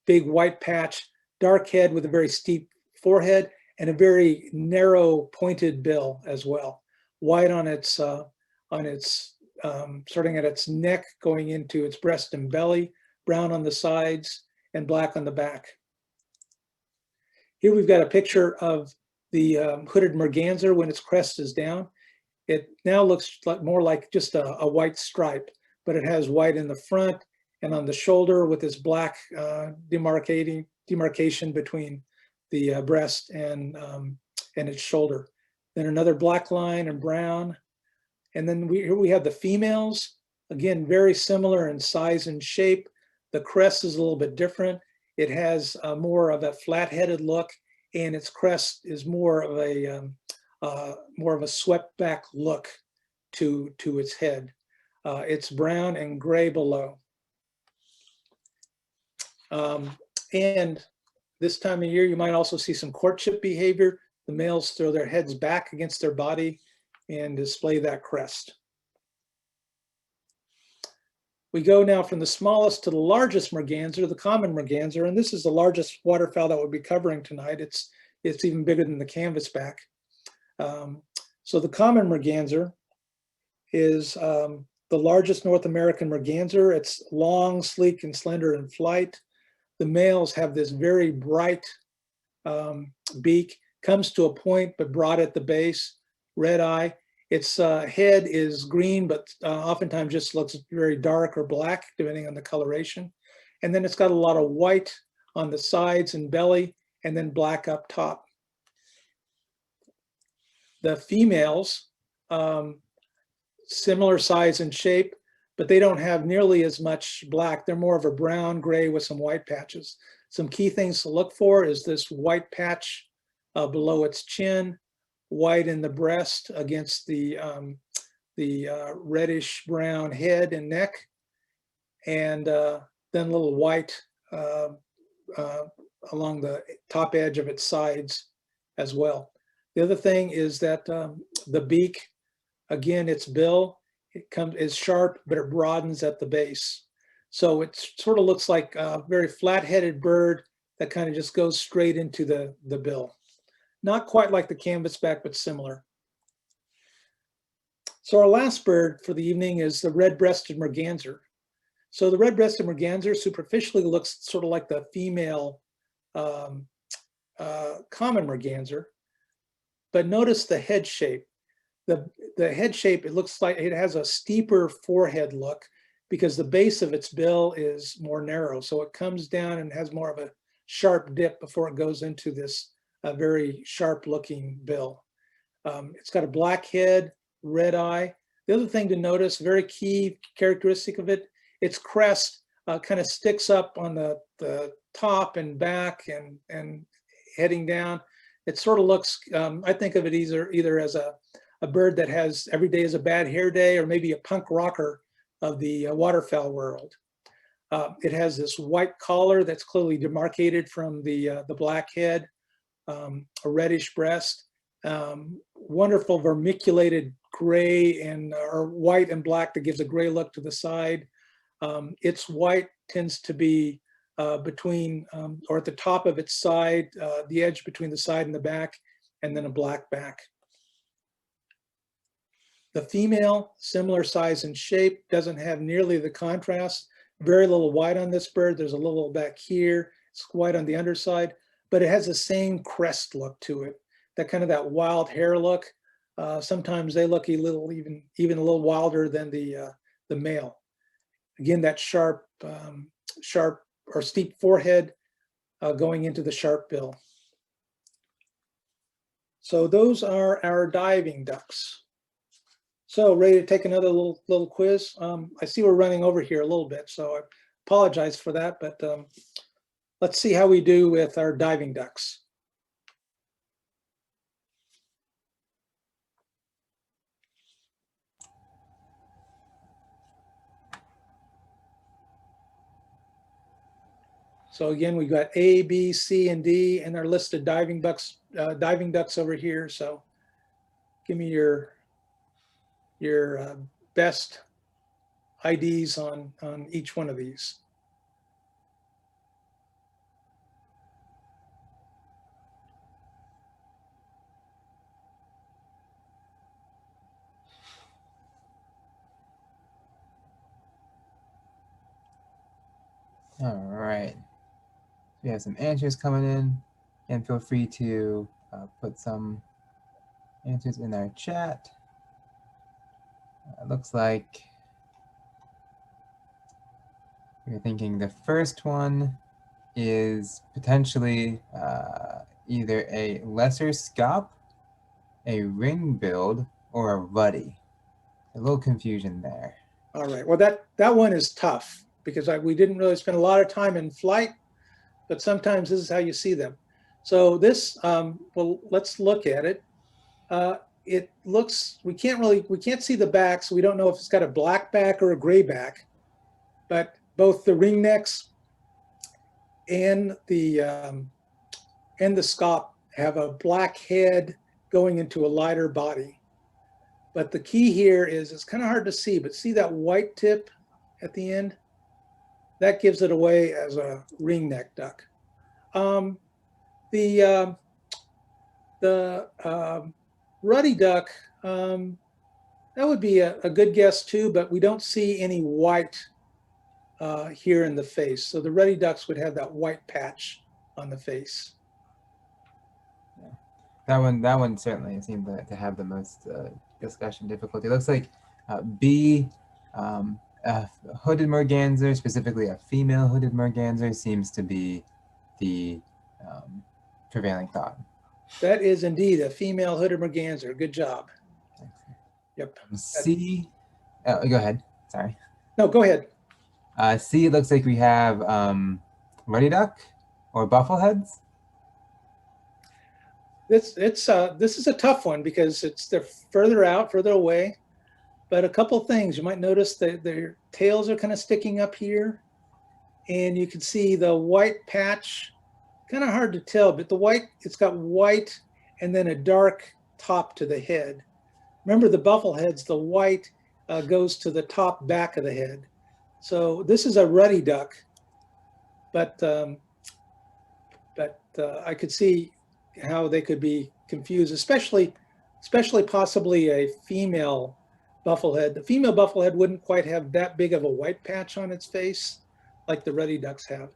big white patch, dark head with a very steep forehead and a very narrow pointed bill as well. White on its on its, starting at its neck, going into its breast and belly, brown on the sides, and black on the back. Here we've got a picture of the hooded merganser when its crest is down. It now looks more like just a white stripe, but it has white in the front and on the shoulder with this black demarcation between the breast and its shoulder. Then another black line and brown. And then here we have the females, again, very similar in size and shape. The crest is a little bit different. It has more of a flat-headed look, and its crest is more of a swept back look to its head. It's brown and gray below. And this time of year, you might also see some courtship behavior. The males throw their heads back against their body and display that crest. We go now from the smallest to the largest merganser, the common merganser, and this is the largest waterfowl that we'll be covering tonight. It's even bigger than the canvasback. So the common merganser is the largest North American merganser. It's long, sleek, and slender in flight. The males have this very bright beak, comes to a point but broad at the base, red eye. Its head is green, but oftentimes just looks very dark or black, depending on the coloration. And then it's got a lot of white on the sides and belly, and then black up top. The females, similar size and shape, but they don't have nearly as much black. They're more of a brown gray with some white patches. Some key things to look for is this white patch below its chin, white in the breast against the reddish brown head and neck, and then a little white along the top edge of its sides as well. The other thing is that the beak, again, its bill, is sharp, but it broadens at the base. So it sort of looks like a very flat-headed bird that kind of just goes straight into the bill. Not quite like the canvasback, but similar. So our last bird for the evening is the red-breasted merganser. So the red-breasted merganser superficially looks sort of like the female common merganser, but notice the head shape. The head shape, it looks like it has a steeper forehead look because the base of its bill is more narrow. So it comes down and has more of a sharp dip before it goes into this very sharp looking bill. It's got a black head, red eye. The other thing to notice, very key characteristic of it, its crest kind of sticks up on the top and back and heading down. It sort of looks, I think of it either as a bird that has every day is a bad hair day, or maybe a punk rocker of the waterfowl world. It has this white collar that's clearly demarcated from the black head, a reddish breast, wonderful vermiculated gray and or white and black that gives a gray look to the side. Its white tends to be between or at the top of its side, the edge between the side and the back, and then a black back. The female, similar size and shape, doesn't have nearly the contrast. Very little white on this bird. There's a little back here. It's white on the underside, but it has the same crest look to it. That kind of that wild hair look. Sometimes they look even a little wilder than the male. Again, that sharp or steep forehead going into the sharp bill. So those are our diving ducks. So ready to take another little quiz? I see we're running over here a little bit, so I apologize for that, but let's see how we do with our diving ducks. So again, we've got A, B, C, and D, and our listed diving ducks over here. So give me your best IDs on each one of these. All right. We have some answers coming in, and feel free to put some answers in our chat. It looks like we're thinking the first one is potentially either a lesser scop, a ring build, or a ruddy. A little confusion there. All right, well, that one is tough because we didn't really spend a lot of time in flight, but sometimes this is how you see them. So this, well, let's look at it. It looks, we can't see the back, so we don't know if it's got a black back or a gray back, but both the ring necks and the scop have a black head going into a lighter body. But the key here is it's kind of hard to see, but see that white tip at the end? That gives it away as a ring neck duck. The ruddy duck, that would be a good guess too, but we don't see any white here in the face. So the ruddy ducks would have that white patch on the face. Yeah. That one certainly seemed to have the most discussion difficulty. It looks like B, a hooded merganser, specifically a female hooded merganser, seems to be the prevailing thought. That is indeed a female hooded merganser. Good job. Yep. C, go ahead. Sorry. No, go ahead. C, it looks like we have ruddy duck or buffleheads. This is a tough one because they're further out, further away. But a couple things you might notice that their tails are kind of sticking up here, and you can see the white patch. Kind of hard to tell, but the white, it's got white and then a dark top to the head. Remember the buffleheads, the white goes to the top back of the head. So this is a ruddy duck, but I could see how they could be confused, especially possibly a female bufflehead. The female bufflehead wouldn't quite have that big of a white patch on its face like the ruddy ducks have.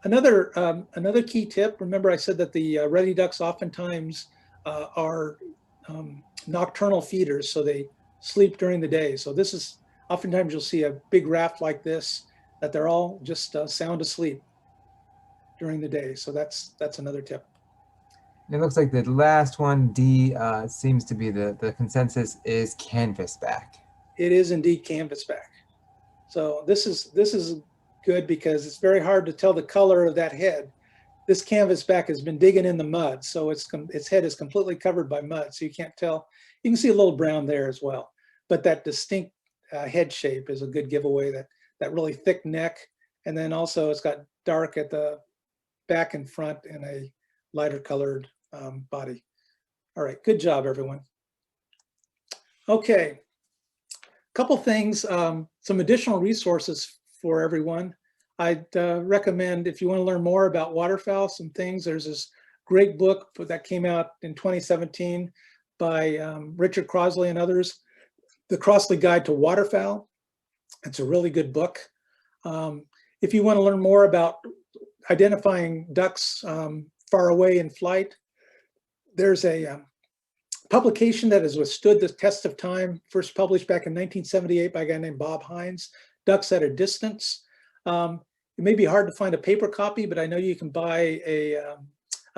Another key tip, remember I said that the ruddy ducks oftentimes are nocturnal feeders, so they sleep during the day. So this is, oftentimes you'll see a big raft like this, that they're all just sound asleep during the day. So that's another tip. It looks like the last one, D, seems to be the consensus is canvasback. It is indeed canvasback. So this is good because it's very hard to tell the color of that head. This canvasback has been digging in the mud, so its head is completely covered by mud, so you can't tell. You can see a little brown there as well, but that distinct head shape is a good giveaway. That really thick neck, and then also it's got dark at the back and front and a lighter colored body. All right, good job, everyone. Okay, a couple things, some additional resources for everyone. I'd recommend, if you want to learn more about waterfowl, some things, there's this great book that came out in 2017 by Richard Crosley and others, The Crosley Guide to Waterfowl. It's a really good book. If you want to learn more about identifying ducks far away in flight, there's a publication that has withstood the test of time, first published back in 1978 by a guy named Bob Hines, Ducks at a Distance. It may be hard to find a paper copy, but I know you can buy a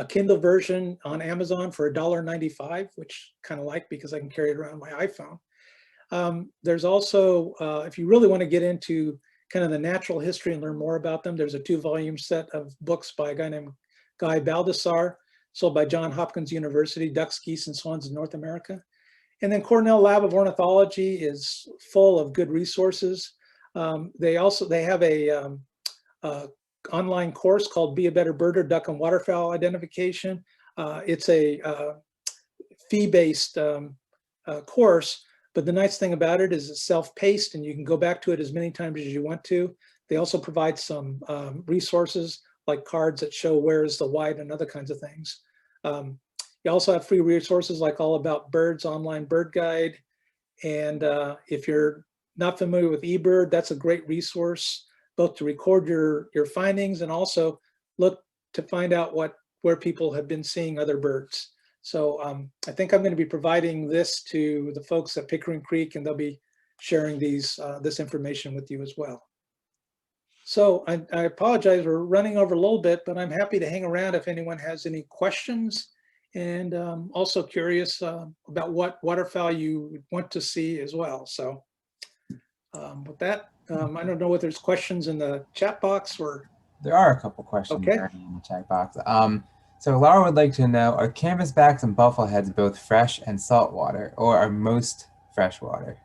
Kindle version on Amazon for $1.95, which kind of like because I can carry it around my iPhone. There's also, if you really want to get into kind of the natural history and learn more about them, there's a 2-volume set of books by a guy named Guy Baldessar, sold by Johns Hopkins University, Ducks, Geese, and Swans in North America. And then Cornell Lab of Ornithology is full of good resources. They have a online course called Be a Better Birder, Duck and Waterfowl Identification. It's a fee-based course, but the nice thing about it is it's self-paced and you can go back to it as many times as you want to. They also provide some resources like cards that show where is the white and other kinds of things. You also have free resources like All About Birds, online bird guide. And if you're not familiar with eBird, that's a great resource. both to record your findings and also look to find out where people have been seeing other birds. So I think I'm going to be providing this to the folks at Pickering Creek, and they'll be sharing this information with you as well. So I apologize, we're running over a little bit, but I'm happy to hang around if anyone has any questions, and also curious about what waterfowl you want to see as well. So with that, I don't know whether there's questions in the chat box or. There are a couple questions Okay. already in the chat box. So Laura would like to know, are canvasbacks and buffleheads both fresh and saltwater, or are most freshwater?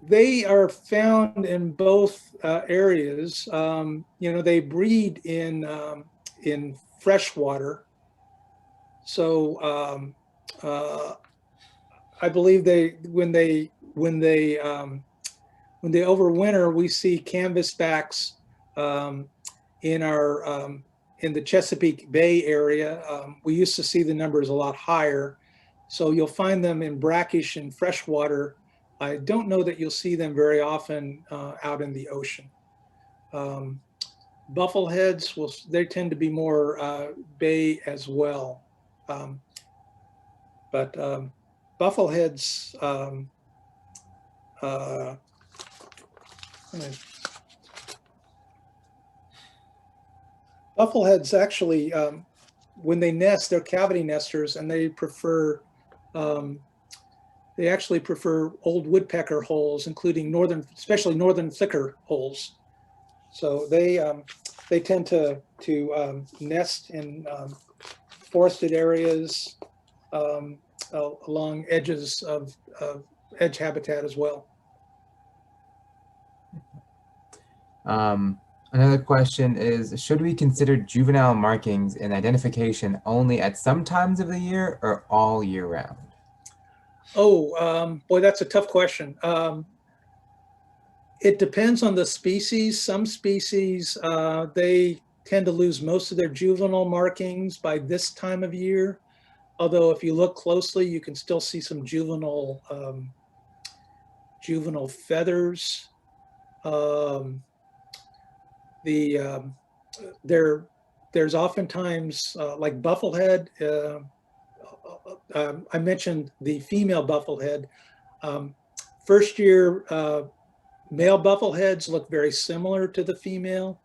They are found in both areas. They breed in fresh water. So I believe when they overwinter, we see canvasbacks in the Chesapeake Bay area. We used to see the numbers a lot higher. So you'll find them in brackish and freshwater. I don't know that you'll see them very often out in the ocean. Buffleheads, they tend to be more bay as well. But buffleheads, buffleheads actually, when they nest, they're cavity nesters, and they actually prefer old woodpecker holes, including especially northern flicker holes. So they tend to nest in forested areas along edges of edge habitat as well. Another question is, should we consider juvenile markings in identification only at some times of the year or all year round? Oh, boy, that's a tough question. It depends on the species. Some species, they tend to lose most of their juvenile markings by this time of year. Although if you look closely, you can still see some juvenile feathers. There's oftentimes like bufflehead. I mentioned the female bufflehead. First year male buffleheads look very similar to the female.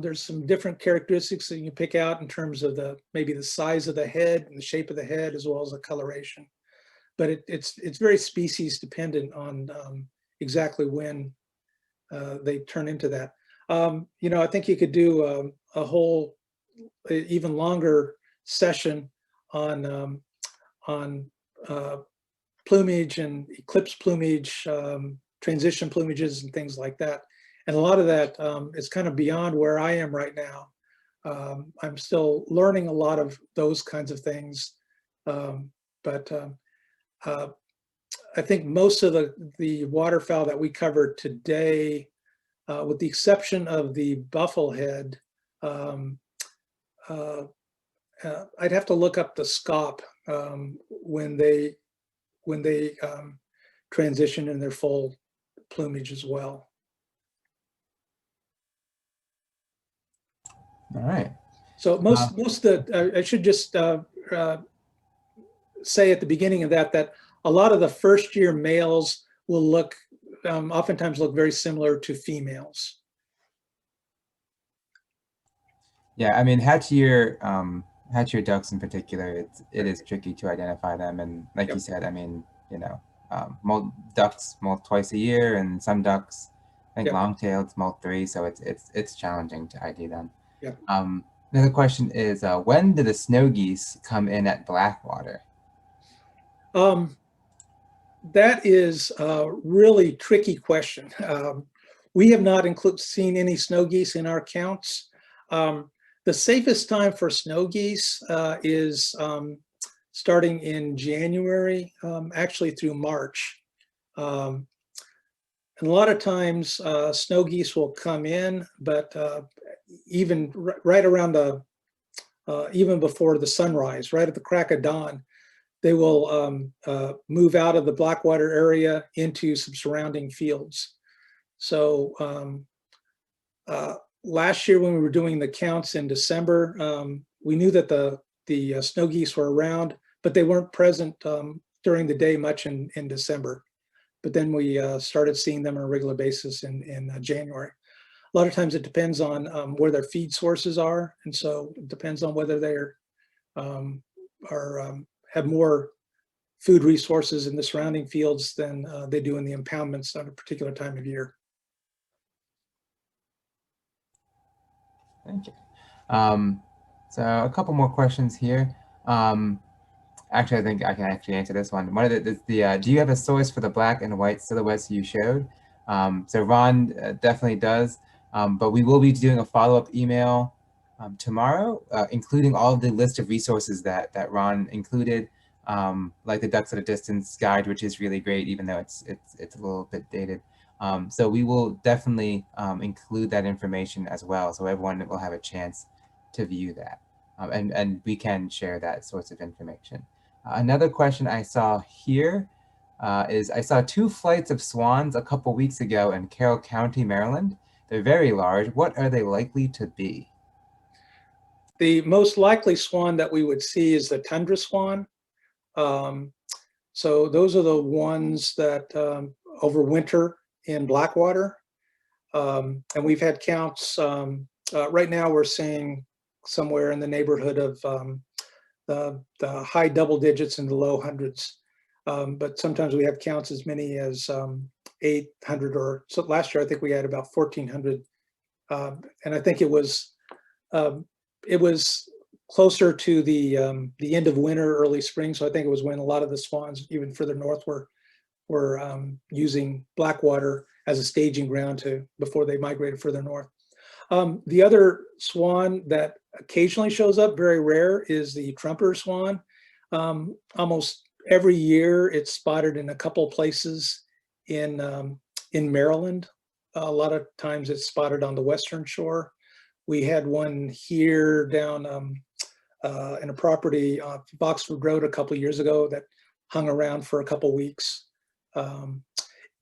There's some different characteristics that you can pick out in terms of maybe the size of the head and the shape of the head, as well as the coloration. But it's very species dependent on exactly when they turn into that. I think you could do a whole even longer session on plumage and eclipse plumage, transition plumages and things like that. And a lot of that is kind of beyond where I am right now. I'm still learning a lot of those kinds of things. But I think most of the waterfowl that we covered today, with the exception of the bufflehead, I'd have to look up the scaup when they transition in their full plumage as well. All right. So I should just say at the beginning of that a lot of the first year males will oftentimes look very similar to females. Yeah, I mean, hatch year ducks in particular, it is tricky to identify them, and like you said, I mean, ducks molt twice a year, and some ducks, I think long-tailed molt 3, so it's challenging to ID them. Yeah. Another question is, when do the snow geese come in at Blackwater? That is a really tricky question. We have not seen any snow geese in our counts. The safest time for snow geese is starting in January, actually through March. And a lot of times snow geese will come in, but even right around even before the sunrise, right at the crack of dawn, they will move out of the Blackwater area into some surrounding fields. So last year when we were doing the counts in December, we knew that the snow geese were around, but they weren't present during the day much in December. But then we started seeing them on a regular basis in January. A lot of times it depends on where their feed sources are. And so it depends on whether they're have more food resources in the surrounding fields than they do in the impoundments at a particular time of year. Thank you. So a couple more questions here. Actually, I think I can actually answer this one. One of do you have a source for the black and white silhouettes you showed? So Ron definitely does, but we will be doing a follow-up email tomorrow, including all of the list of resources that Ron included, like the Ducks at a Distance guide, which is really great, even though it's a little bit dated. So we will definitely include that information as well, so everyone will have a chance to view that, and we can share that source of information. Another question I saw here is I saw 2 flights of swans a couple weeks ago in Carroll County, Maryland. They're very large. What are they likely to be? The most likely swan that we would see is the tundra swan. So those are the ones that overwinter in Blackwater. And we've had counts. Right now we're seeing somewhere in the neighborhood of the high double digits and the low hundreds. But sometimes we have counts as many as 800, or so last year I think we had about 1,400. And I think it was closer to the end of winter, early spring. So I think it was when a lot of the swans, even further north, were using Blackwater as a staging ground before they migrated further north. The other swan that occasionally shows up, very rare, is the trumpeter swan. Almost every year it's spotted in a couple places in Maryland. A lot of times it's spotted on the western shore. We had one here down in a property on Boxford Road a couple years ago that hung around for a couple weeks.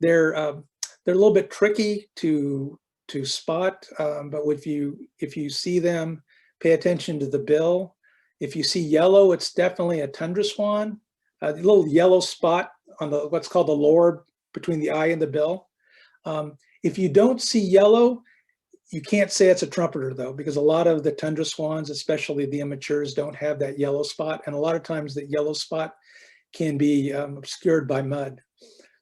They're a little bit tricky to spot, but if you see them, pay attention to the bill. If you see yellow, it's definitely a tundra swan. The little yellow spot on what's called the lower between the eye and the bill. If you don't see yellow, you can't say it's a trumpeter though, because a lot of the tundra swans, especially the immatures, don't have that yellow spot. And a lot of times the yellow spot can be obscured by mud.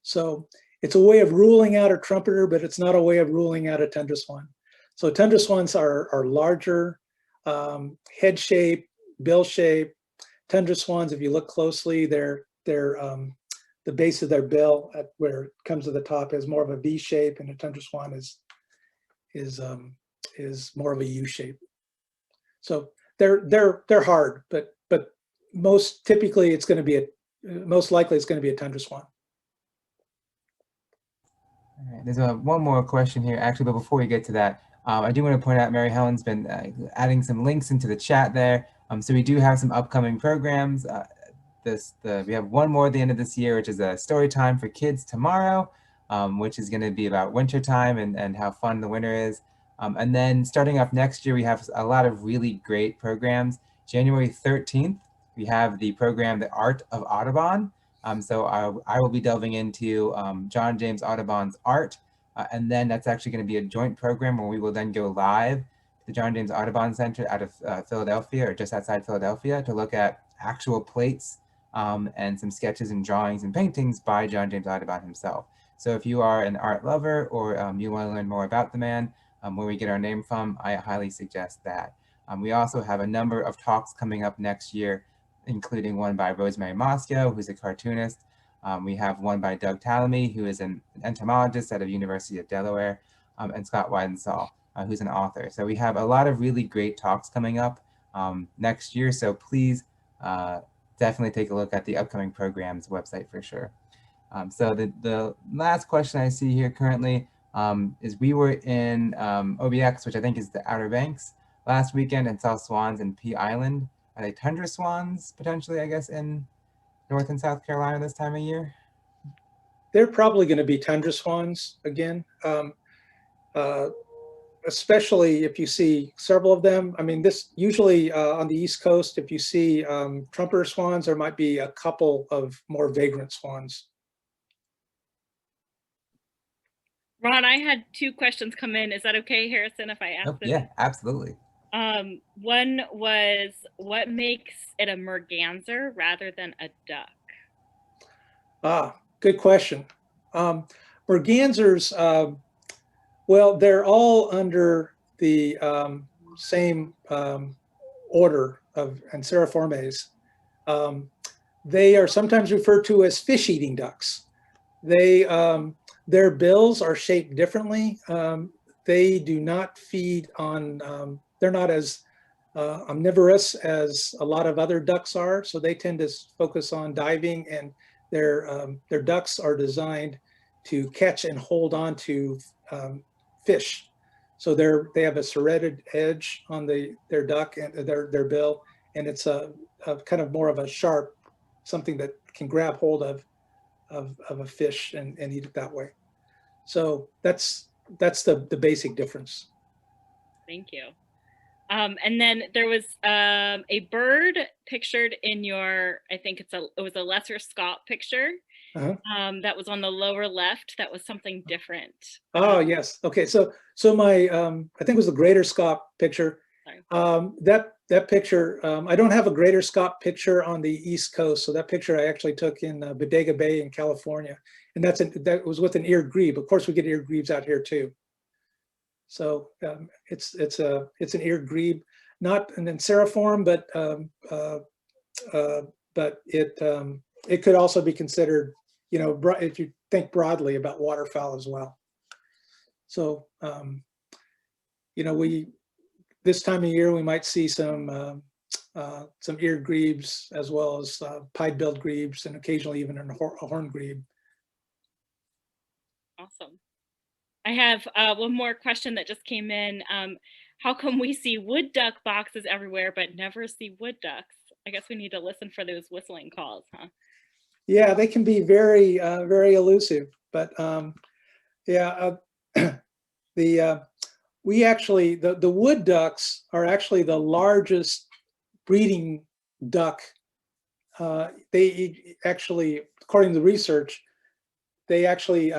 So it's a way of ruling out a trumpeter, but it's not a way of ruling out a tundra swan. So tundra swans are larger, head shape, bill shape. Tundra swans, if you look closely, the base of their bill at where it comes to the top is more of a V shape, and a tundra swan is more of a U shape. So they're hard, but most typically it's going to be most likely it's going to be a tundra swan. All right, there's one more question here, actually, but before we get to that, I do want to point out Mary Helen's been adding some links into the chat there. So we do have some upcoming programs. We have one more at the end of this year, which is a story time for kids tomorrow, which is going to be about winter time and how fun the winter is. And then starting up next year, we have a lot of really great programs. January 13th, we have the program, The Art of Audubon. So I will be delving into John James Audubon's art. And then that's actually going to be a joint program where we will then go live to the John James Audubon Center out of Philadelphia, or just outside Philadelphia, to look at actual plates and some sketches and drawings and paintings by John James Audubon himself. So if you are an art lover, or you want to learn more about the man, where we get our name from, I highly suggest that. We also have a number of talks coming up next year, including one by Rosemary Moscow, who's a cartoonist. We have one by Doug Tallamy, who is an entomologist at the University of Delaware, and Scott Weidensaul, who's an author. So we have a lot of really great talks coming up next year. So please definitely take a look at the upcoming programs website for sure. So the last question I see here currently is we were in OBX, which I think is the Outer Banks, last weekend, and saw swans in Pea Island. Are they tundra swans potentially, I guess, in North and South Carolina this time of year? They're probably going to be tundra swans again, especially if you see several of them. I mean, this usually on the East Coast, if you see trumpeter swans, there might be a couple of more vagrant swans. Ron, I had 2 questions come in. Is that okay, Harrison, if I ask them? Yeah, absolutely. One was, what makes it a merganser rather than a duck? Good question. Mergansers, well, they're all under the same order of Anseriformes. They are sometimes referred to as fish-eating ducks. They, their bills are shaped differently. They do not feed on, they're not as omnivorous as a lot of other ducks are, so they tend to focus on diving, and their ducks are designed to catch and hold on to fish. So they have a serrated edge on their duck and their bill, and it's a kind of more of a sharp, something that can grab hold of a fish and eat it that way. So that's the basic difference. Thank you. And then there was a bird pictured in your, I think it was a lesser scaup picture. That was on the lower left. That was something different. Oh, yes. Okay. So my, I think it was the greater scaup picture. That picture, I don't have a greater scaup picture on the East Coast. So that picture I actually took in Bodega Bay in California. And that was with an eared grebe. Of course, we get eared grebes out here too. So it's an eared grebe, not an Anseriform, but it could also be considered, you know, if you think broadly about waterfowl as well. So you know, this time of year we might see some eared grebes as well as pied-billed grebes, and occasionally even a horn grebe. Awesome. I have one more question that just came in. How come we see wood duck boxes everywhere but never see wood ducks? I guess we need to listen for those whistling calls, huh? Yeah, they can be very, very elusive. But yeah, we actually, the wood ducks are actually the largest breeding duck. They actually, according to the research, they actually,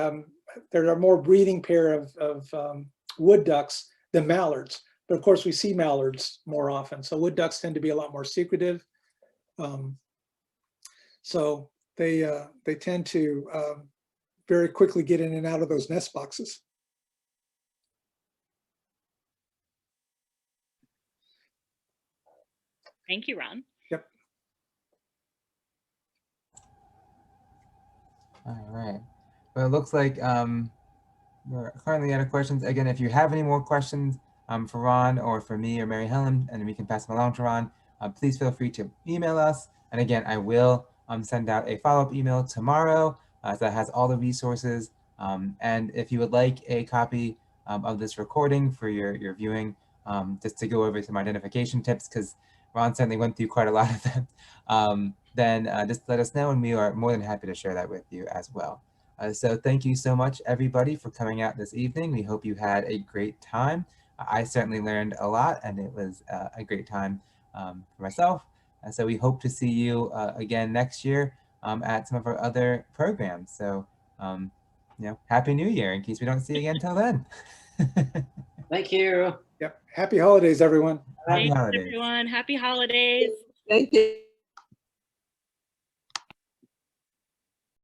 there are more breeding pair of wood ducks than mallards. But of course, we see mallards more often. So wood ducks tend to be a lot more secretive. So they tend to very quickly get in and out of those nest boxes. Thank you, Ron. Yep. All right. Well, it looks like we're currently out of questions. Again, if you have any more questions for Ron or for me or Mary Helen, and we can pass them along to Ron, please feel free to email us. And again, I will send out a follow-up email tomorrow that has all the resources. And if you would like a copy of this recording for your viewing, just to go over some identification tips, because Ron certainly went through quite a lot of them, then just let us know, and we are more than happy to share that with you as well. So thank you so much, everybody, for coming out this evening. We hope you had a great time. I certainly learned a lot, and it was a great time for myself. So we hope to see you again next year at some of our other programs. So, you know, Happy New Year, in case we don't see you again till then. Thank you. Yep. Happy holidays, everyone. Happy holidays. Everyone. Happy holidays. Thank you.